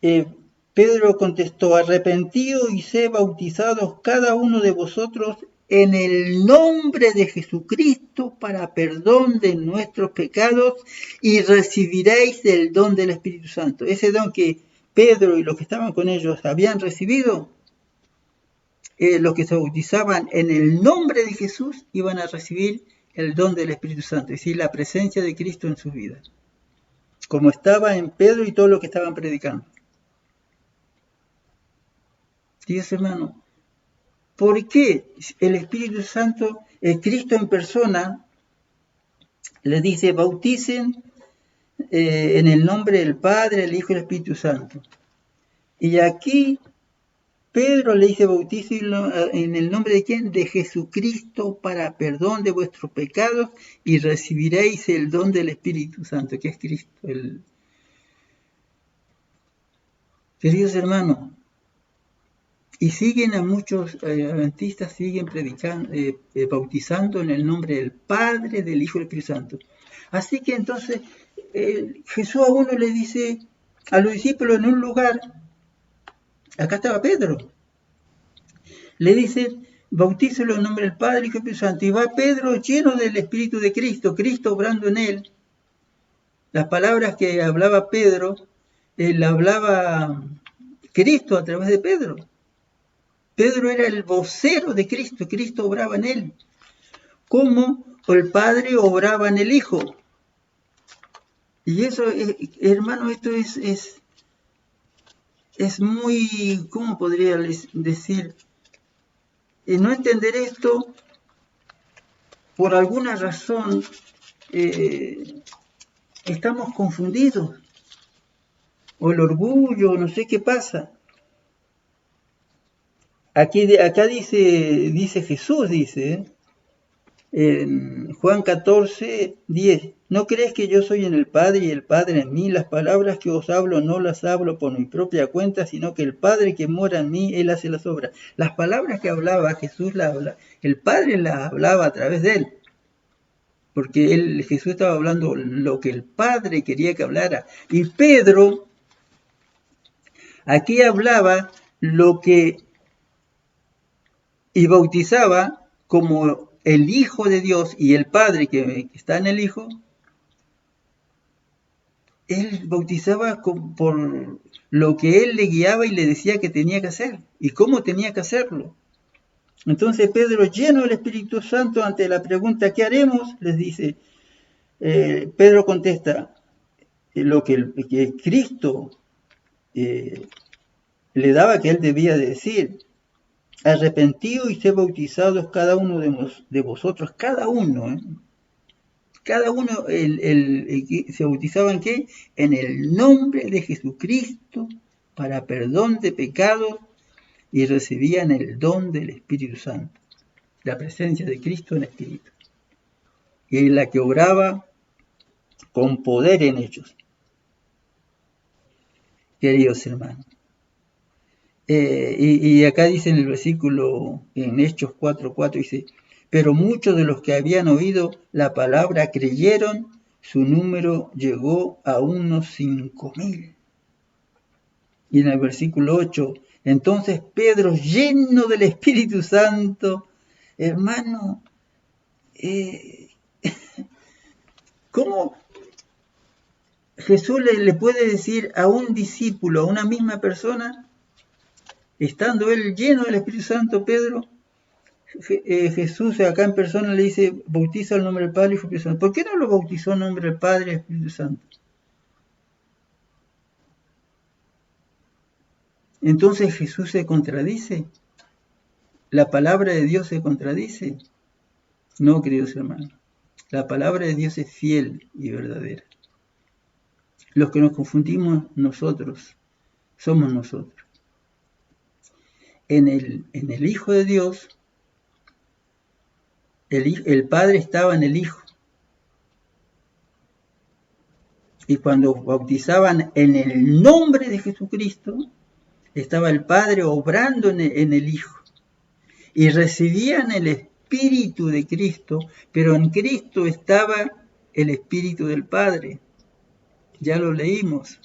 [SPEAKER 1] Pedro contestó, arrepentidos y sé bautizados cada uno de vosotros en el nombre de Jesucristo para perdón de nuestros pecados y recibiréis el don del Espíritu Santo. Ese don que Pedro y los que estaban con ellos habían recibido, los que se bautizaban en el nombre de Jesús iban a recibir el don del Espíritu Santo, es decir, la presencia de Cristo en sus vidas, como estaba en Pedro y todos los que estaban predicando. Dios hermano, ¿por qué el Espíritu Santo, el Cristo en persona, le dice, bauticen en el nombre del Padre, el Hijo y el Espíritu Santo? Y aquí Pedro le dice, bauticen en el nombre de quién? De Jesucristo para perdón de vuestros pecados y recibiréis el don del Espíritu Santo, que es Cristo. Queridos hermanos, y siguen a muchos adventistas, siguen predicando, bautizando en el nombre del Padre, del Hijo y del Espíritu Santo. Así que entonces Jesús a uno le dice a los discípulos en un lugar, acá estaba Pedro, le dice, bautícelo en nombre del Padre, Hijo y Espíritu Santo. Y va Pedro lleno del Espíritu de Cristo, Cristo obrando en él. Las palabras que hablaba Pedro, la hablaba Cristo a través de Pedro. Pedro era el vocero de Cristo, Cristo obraba en él. Como el Padre obraba en el Hijo. Y eso, hermano, esto es muy, ¿cómo podría decir? No entender esto, por alguna razón, estamos confundidos. O el orgullo, no sé qué pasa. Acá dice Jesús, dice, en Juan 14, 10, ¿no crees que yo soy en el Padre y el Padre en mí? Las palabras que os hablo no las hablo por mi propia cuenta, sino que el Padre que mora en mí, Él hace las obras. Las palabras que hablaba Jesús, el Padre las hablaba a través de Él, porque Jesús estaba hablando lo que el Padre quería que hablara. Y Pedro aquí hablaba lo que y bautizaba como el Hijo de Dios y el Padre que está en el Hijo. Él bautizaba por lo que él le guiaba y le decía que tenía que hacer y cómo tenía que hacerlo. Entonces Pedro, lleno del Espíritu Santo, ante la pregunta ¿qué haremos?, les dice, Pedro contesta, lo que Cristo le daba que él debía de decir, arrepentidos y sed bautizados cada uno de vosotros, cada uno, cada uno se bautizaba en qué? En el nombre de Jesucristo para perdón de pecados y recibían el don del Espíritu Santo, la presencia de Cristo en Espíritu, y la que obraba con poder en ellos. queridos hermanos. Y acá dice en el versículo, en Hechos 4:4, dice, pero muchos de los que habían oído la palabra creyeron, su número llegó a unos 5.000. Y en el versículo 8, entonces Pedro, lleno del Espíritu Santo, hermano, ¿cómo Jesús le puede decir a un discípulo, a una misma persona, estando él lleno del Espíritu Santo, Pedro, Jesús acá en persona le dice, bautiza el nombre del Padre y Espíritu Santo? ¿Por qué no lo bautizó en nombre del Padre y Espíritu Santo? Entonces Jesús se contradice. ¿La palabra de Dios se contradice? No, queridos hermanos. La palabra de Dios es fiel y verdadera. Los que nos confundimos nosotros, somos nosotros. En el Hijo de Dios, el Padre estaba en el Hijo. Y cuando bautizaban en el nombre de Jesucristo, estaba el Padre obrando en el Hijo. Y recibían el Espíritu de Cristo, pero en Cristo estaba el Espíritu del Padre. Ya lo leímos.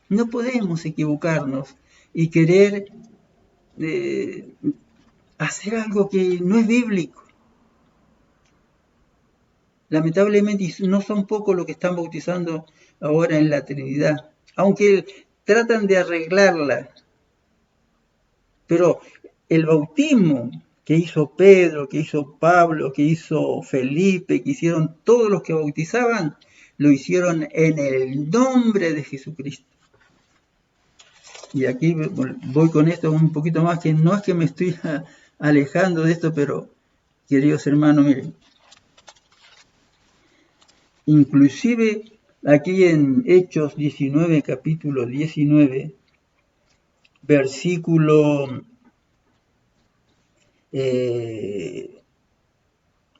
[SPEAKER 1] No podemos equivocarnos y querer hacer algo que no es bíblico. Lamentablemente no son pocos los que están bautizando ahora en la Trinidad, aunque tratan de arreglarla. Pero el bautismo que hizo Pedro, que hizo Pablo, que hizo Felipe, que hicieron todos los que bautizaban, lo hicieron en el nombre de Jesucristo. Y aquí voy con esto un poquito más, que no es que me estoy alejando de esto, pero queridos hermanos, miren, inclusive aquí en Hechos 19, capítulo 19, versículo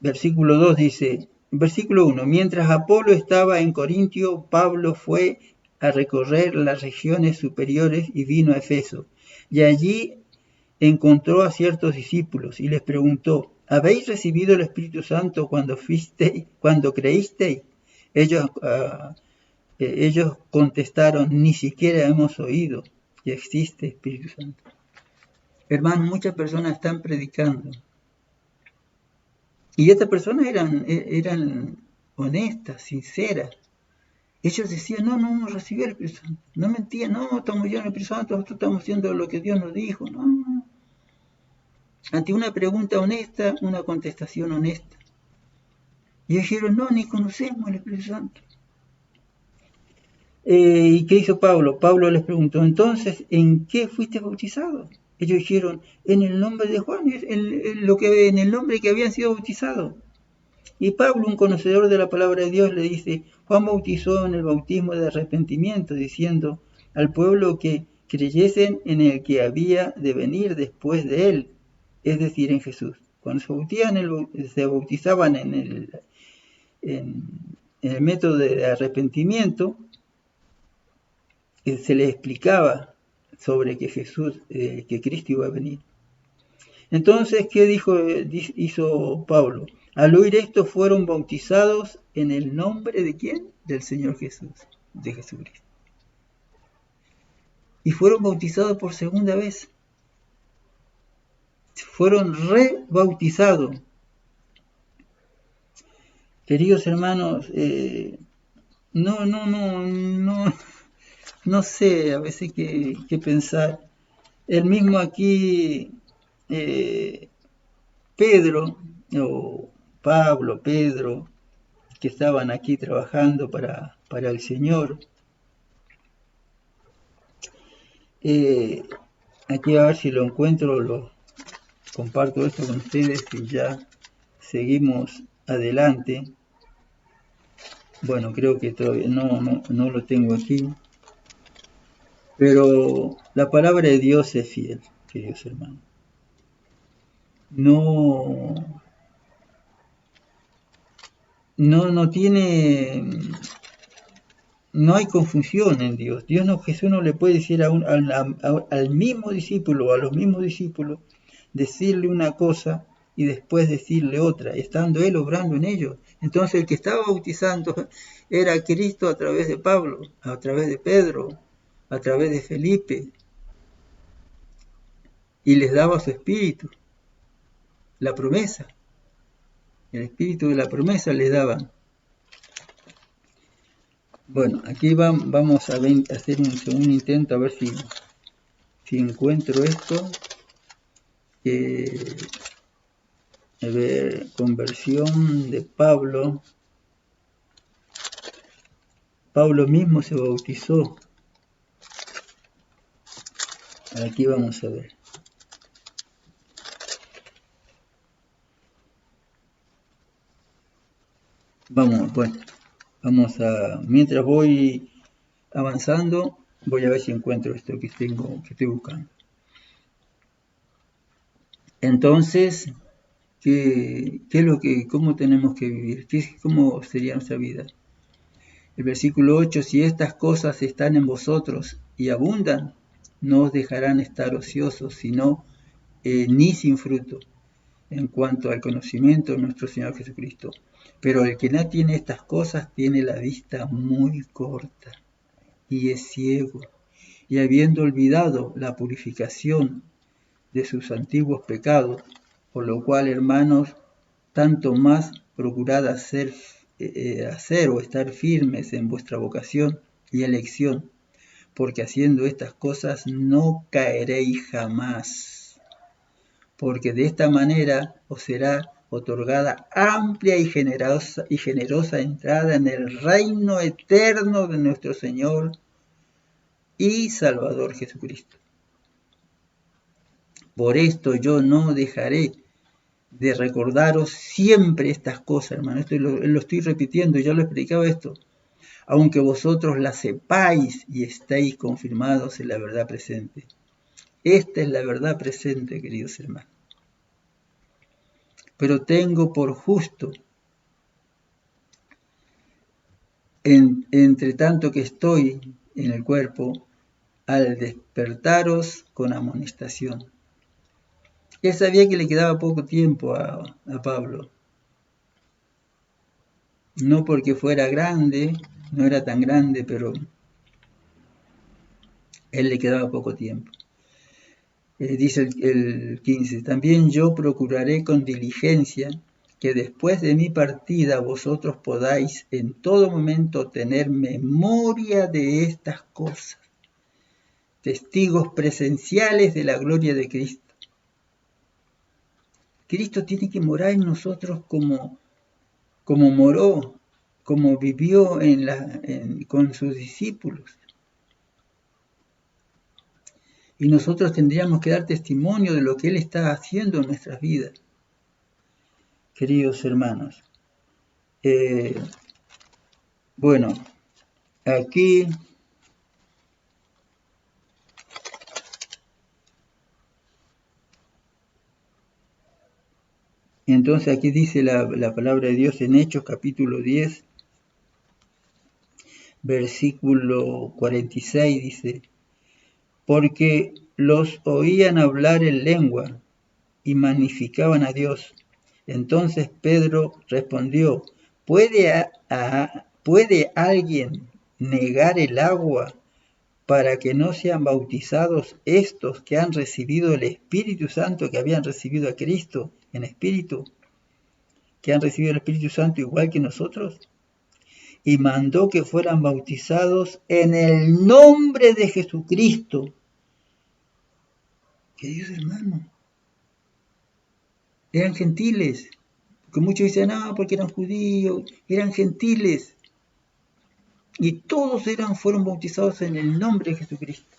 [SPEAKER 1] 2 dice, versículo 1, mientras Apolo estaba en Corintio, Pablo fue a recorrer las regiones superiores y vino a Efeso. Y allí encontró a ciertos discípulos y les preguntó, ¿habéis recibido el Espíritu Santo cuando creísteis? Ellos contestaron, ni siquiera hemos oído que existe Espíritu Santo. Hermanos, muchas personas están predicando. Y estas personas eran honestas, sinceras. Ellos decían, no hemos recibido el Espíritu Santo. No mentían, no, estamos llenos del Espíritu Santo, nosotros estamos haciendo lo que Dios nos dijo. No. Ante una pregunta honesta, una contestación honesta. Y dijeron, no, ni conocemos el Espíritu Santo. ¿Y qué hizo Pablo? Pablo les preguntó, entonces, ¿en qué fuiste bautizado? Ellos dijeron, en el nombre de Juan, en el nombre que habían sido bautizados. Y Pablo, un conocedor de la palabra de Dios, le dice, Juan bautizó en el bautismo de arrepentimiento, diciendo al pueblo que creyesen en el que había de venir después de él, es decir, en Jesús. Cuando se bautizaban en el método de arrepentimiento, se les explicaba sobre que que Cristo iba a venir. Entonces, ¿qué hizo Pablo? Al oír esto fueron bautizados en el nombre de ¿quién? Del Señor Jesús, de Jesucristo. Y fueron bautizados por segunda vez. Fueron rebautizados. Queridos hermanos, no sé a veces qué pensar. El mismo aquí, Pedro, o Pablo, Pedro, que estaban aquí trabajando para el Señor. Aquí a ver si lo encuentro, lo comparto esto con ustedes y ya seguimos adelante. Bueno, creo que todavía no lo tengo aquí. Pero la palabra de Dios es fiel, queridos hermanos. No tiene no hay confusión en Dios. Jesús no le puede decir al mismo discípulo o a los mismos discípulos, decirle una cosa y después decirle otra, estando él obrando en ellos. Entonces el que estaba bautizando era Cristo a través de Pablo, a través de Pedro, a través de Felipe, y les daba su espíritu, la promesa. El espíritu de la promesa les daba. Bueno, aquí vamos a hacer un segundo intento a ver si encuentro esto. A ver, conversión de Pablo. Pablo mismo se bautizó. Aquí vamos a ver. Vamos a, mientras voy avanzando, voy a ver si encuentro esto que estoy buscando. Entonces, cómo tenemos que vivir? ¿Cómo sería nuestra vida? El versículo 8, si estas cosas están en vosotros y abundan, no os dejarán estar ociosos, sino ni sin fruto, en cuanto al conocimiento de nuestro Señor Jesucristo. Pero el que no tiene estas cosas tiene la vista muy corta y es ciego, y habiendo olvidado la purificación de sus antiguos pecados, por lo cual, hermanos, tanto más procurad hacer o estar firmes en vuestra vocación y elección, porque haciendo estas cosas no caeréis jamás, porque de esta manera os será otorgada amplia y generosa entrada en el reino eterno de nuestro Señor y Salvador Jesucristo. Por esto yo no dejaré de recordaros siempre estas cosas, hermano. Esto lo estoy repitiendo, ya lo explicaba esto. Aunque vosotros las sepáis y estéis confirmados en la verdad presente. Esta es la verdad presente, queridos hermanos. Pero tengo por justo, entre tanto que estoy en el cuerpo, al despertaros con amonestación. Él sabía que le quedaba poco tiempo a Pablo. No porque fuera grande, no era tan grande, pero él le quedaba poco tiempo. Dice el 15, también yo procuraré con diligencia que después de mi partida vosotros podáis en todo momento tener memoria de estas cosas, testigos presenciales de la gloria de Cristo. Cristo tiene que morar en nosotros como moró, como vivió con sus discípulos. Y nosotros tendríamos que dar testimonio de lo que Él está haciendo en nuestras vidas. Queridos hermanos, bueno, aquí entonces aquí dice la palabra de Dios en Hechos capítulo 10, versículo 46, dice, porque los oían hablar en lengua y magnificaban a Dios. Entonces Pedro respondió, ¿puede alguien negar el agua para que no sean bautizados estos que han recibido el Espíritu Santo, que habían recibido a Cristo en espíritu, que han recibido el Espíritu Santo igual que nosotros? Y mandó que fueran bautizados en el nombre de Jesucristo. Queridos hermanos, eran gentiles, porque muchos dicen, no, porque eran judíos, eran gentiles, y todos fueron bautizados en el nombre de Jesucristo.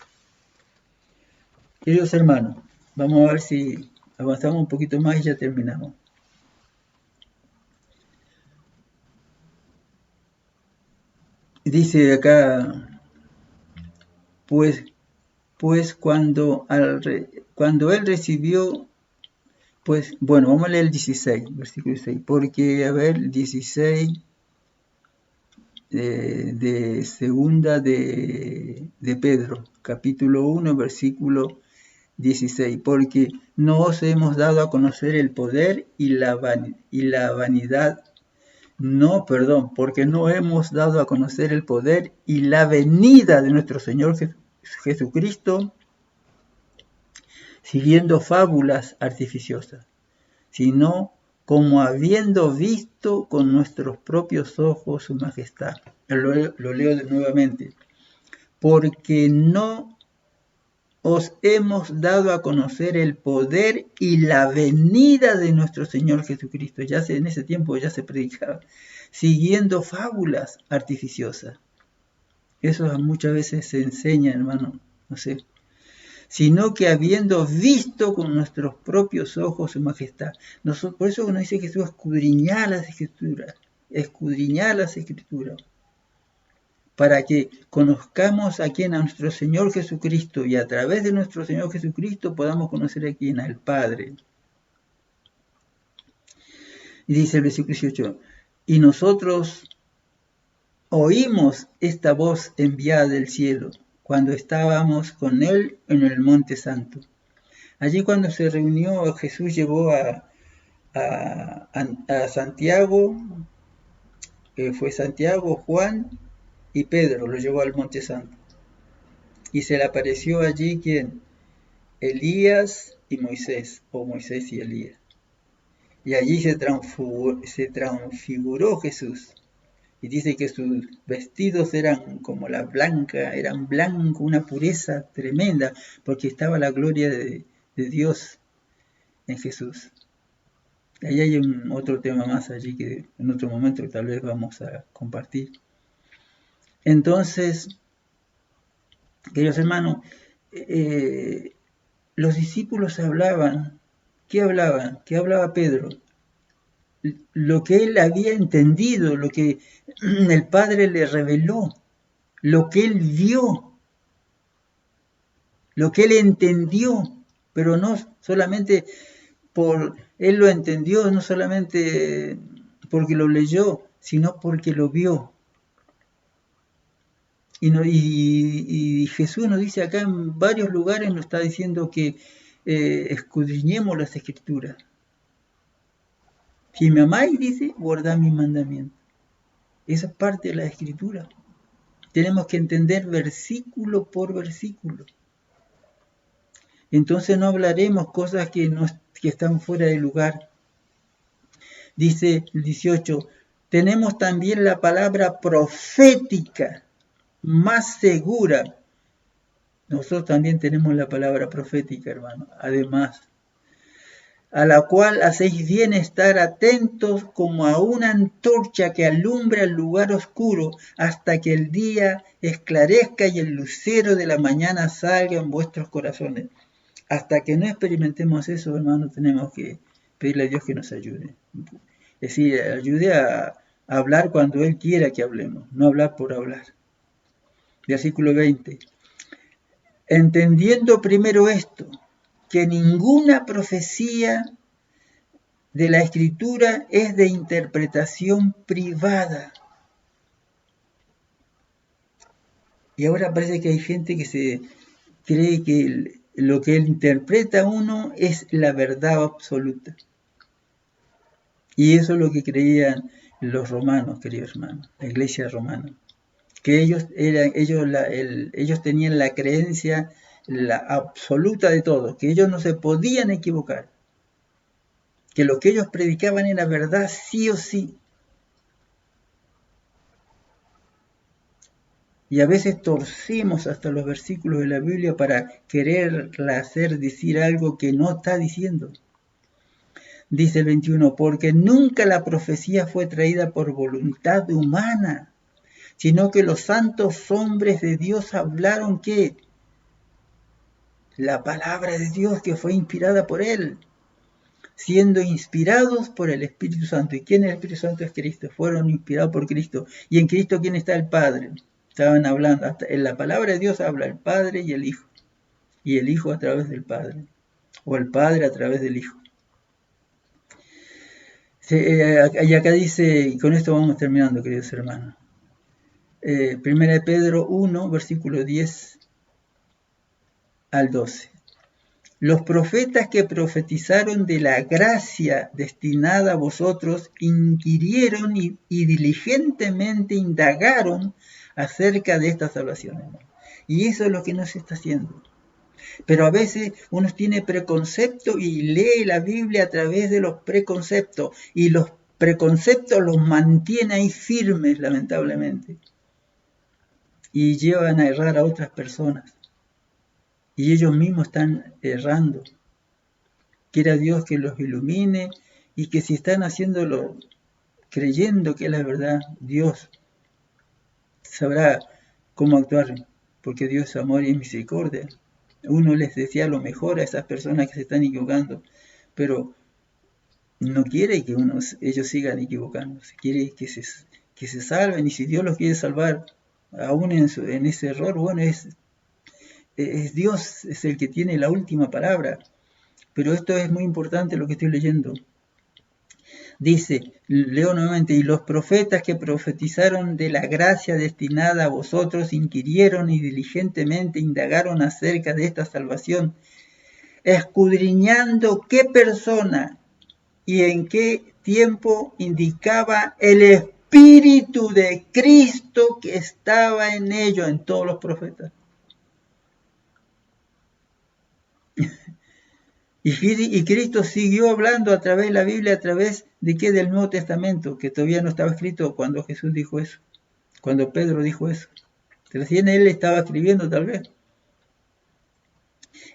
[SPEAKER 1] Queridos hermanos, vamos a ver si avanzamos un poquito más y ya terminamos. Dice acá, pues cuando él recibió, pues, bueno, vamos a leer el 16, versículo 16, porque, a ver, 16, de segunda de Pedro, capítulo 1, versículo 16, porque no os hemos dado a conocer el poder y la vanidad. No, perdón, porque no hemos dado a conocer el poder y la venida de nuestro Señor Jesucristo siguiendo fábulas artificiosas, sino como habiendo visto con nuestros propios ojos su majestad. Lo leo nuevamente. Porque no os hemos dado a conocer el poder y la venida de nuestro Señor Jesucristo. En ese tiempo ya se predicaba, siguiendo fábulas artificiosas. Eso muchas veces se enseña, hermano, no sé. Sino que habiendo visto con nuestros propios ojos su majestad. Por eso nos dice Jesús, escudriñad las escrituras, para que conozcamos a quién, a nuestro Señor Jesucristo, y a través de nuestro Señor Jesucristo podamos conocer a quién, al Padre. Y dice el versículo 18, y nosotros oímos esta voz enviada del cielo, cuando estábamos con él en el Monte Santo. Allí cuando se reunió, Jesús llevó a Santiago, fue Santiago, Juan y Pedro, lo llevó al Monte Santo. Y se le apareció allí, ¿quién? Elías y Moisés, o Moisés y Elías. Y allí se transfiguró Jesús. Y dice que sus vestidos eran como la blanca, eran blancos, una pureza tremenda, porque estaba la gloria de Dios en Jesús. Ahí hay otro tema más allí que en otro momento tal vez vamos a compartir. Entonces, queridos hermanos, los discípulos hablaban. ¿Qué hablaban? ¿Qué hablaba Pedro? Lo que él había entendido, lo que el Padre le reveló, lo que él vio, lo que él entendió, pero no solamente él lo entendió, no solamente porque lo leyó, sino porque lo vio. Y Jesús nos dice acá en varios lugares, nos está diciendo que escudriñemos las Escrituras. Si me amáis, dice, guardad mis mandamientos. Esa es parte de la Escritura. Tenemos que entender versículo por versículo. Entonces no hablaremos cosas que están fuera de lugar. Dice el 18, tenemos también la palabra profética más segura. Nosotros también tenemos la palabra profética, hermano, además, a la cual hacéis bien estar atentos como a una antorcha que alumbra el lugar oscuro hasta que el día esclarezca y el lucero de la mañana salga en vuestros corazones. Hasta que no experimentemos eso, hermano, tenemos que pedirle a Dios que nos ayude. Es decir, ayude a hablar cuando Él quiera que hablemos, no hablar por hablar. Versículo 20. Entendiendo primero esto, que ninguna profecía de la Escritura es de interpretación privada. Y ahora parece que hay gente que se cree que lo que él interpreta uno es la verdad absoluta. Y eso es lo que creían los romanos, queridos hermanos, la iglesia romana. Que ellos tenían la creencia la absoluta de todo, que ellos no se podían equivocar, que lo que ellos predicaban era verdad sí o sí. Y a veces torcimos hasta los versículos de la Biblia para quererla hacer decir algo que no está diciendo. Dice el 21, porque nunca la profecía fue traída por voluntad humana, sino que los santos hombres de Dios hablaron ¿qué? La palabra de Dios que fue inspirada por Él, siendo inspirados por el Espíritu Santo. ¿Y quién es el Espíritu Santo? Es Cristo. Fueron inspirados por Cristo. ¿Y en Cristo quién está? El Padre. Estaban hablando, hasta en la palabra de Dios habla el Padre y el Hijo. Y el Hijo a través del Padre. O el Padre a través del Hijo. Y acá dice, y con esto vamos terminando, queridos hermanos. Primera de Pedro 1, versículo 10 al 12. Los profetas que profetizaron de la gracia destinada a vosotros inquirieron y diligentemente indagaron acerca de esta salvación. Y eso es lo que no se está haciendo. Pero a veces uno tiene preconceptos y lee la Biblia a través de los preconceptos. Y los preconceptos los mantiene ahí firmes, lamentablemente. Y llevan a errar a otras personas. Y ellos mismos están errando. Quiera Dios que los ilumine y que si están haciéndolo creyendo que es la verdad, Dios sabrá cómo actuar, porque Dios es amor y misericordia. Uno les desea lo mejor a esas personas que se están equivocando, pero no quiere que ellos sigan equivocándose, quiere que se salven, y si Dios los quiere salvar, aún en ese error, bueno, es Dios es el que tiene la última palabra. Pero esto es muy importante lo que estoy leyendo. Dice, leo nuevamente, y los profetas que profetizaron de la gracia destinada a vosotros inquirieron y diligentemente indagaron acerca de esta salvación, escudriñando qué persona y en qué tiempo indicaba el Espíritu de Cristo que estaba en ellos, en todos los profetas. Y Cristo siguió hablando a través de la Biblia, a través de qué, del Nuevo Testamento, que todavía no estaba escrito cuando Jesús dijo eso, cuando Pedro dijo eso. Recién él estaba escribiendo tal vez.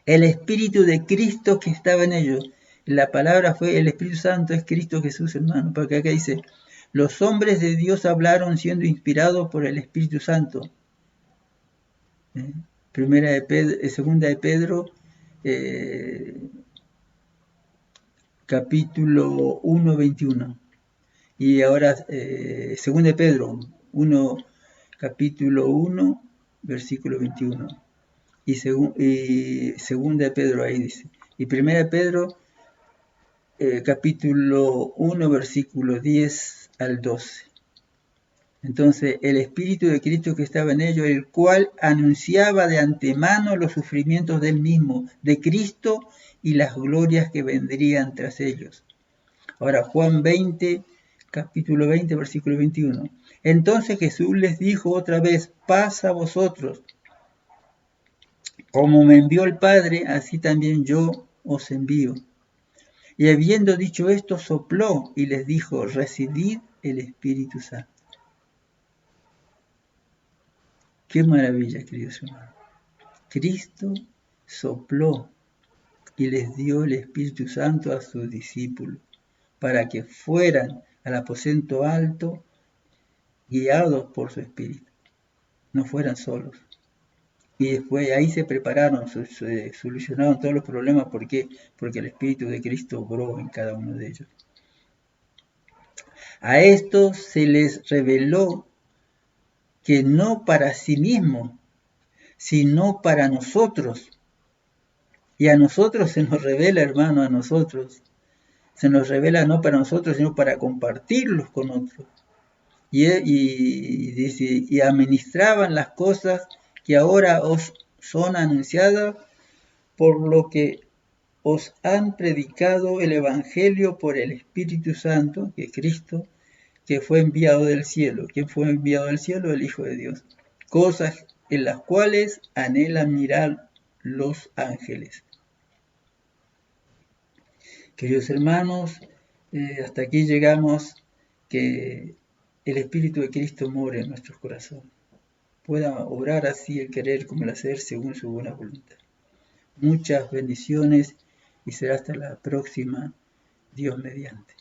[SPEAKER 1] El Espíritu de Cristo que estaba en ellos. La palabra fue el Espíritu Santo, es Cristo Jesús, hermano, porque acá dice, los hombres de Dios hablaron siendo inspirados por el Espíritu Santo. Segunda de Pedro, capítulo 1, 21. Y ahora, segunda de Pedro, capítulo 1, versículo 21. Y segunda de Pedro, ahí dice. Y primera de Pedro, capítulo 1, versículo 10 al 12. Entonces, el Espíritu de Cristo que estaba en ellos, el cual anunciaba de antemano los sufrimientos del mismo, de Cristo, y las glorias que vendrían tras ellos. Ahora, Juan 20, capítulo 20, versículo 21. Entonces Jesús les dijo otra vez, paz a vosotros. Como me envió el Padre, así también yo os envío. Y habiendo dicho esto, sopló y les dijo, recibid el Espíritu Santo. Qué maravilla, queridos hermanos. Cristo sopló y les dio el Espíritu Santo a sus discípulos para que fueran al aposento alto guiados por su Espíritu, no fueran solos. Y después ahí se prepararon, se solucionaron todos los problemas. ¿Por qué? Porque el Espíritu de Cristo obró en cada uno de ellos. A estos se les reveló que no para sí mismos, sino para nosotros. Y a nosotros se nos revela, hermano, a nosotros. Se nos revela no para nosotros, sino para compartirlos con otros. Y dice, y administraban las cosas que ahora os son anunciadas, por lo que os han predicado el Evangelio por el Espíritu Santo, que es Cristo, que fue enviado del cielo. ¿Quién fue enviado del cielo? El Hijo de Dios. Cosas en las cuales anhelan mirar los ángeles. Queridos hermanos, hasta aquí llegamos, que el Espíritu de Cristo more en nuestros corazones. Pueda obrar así el querer como el hacer según su buena voluntad. Muchas bendiciones y será hasta la próxima, Dios mediante.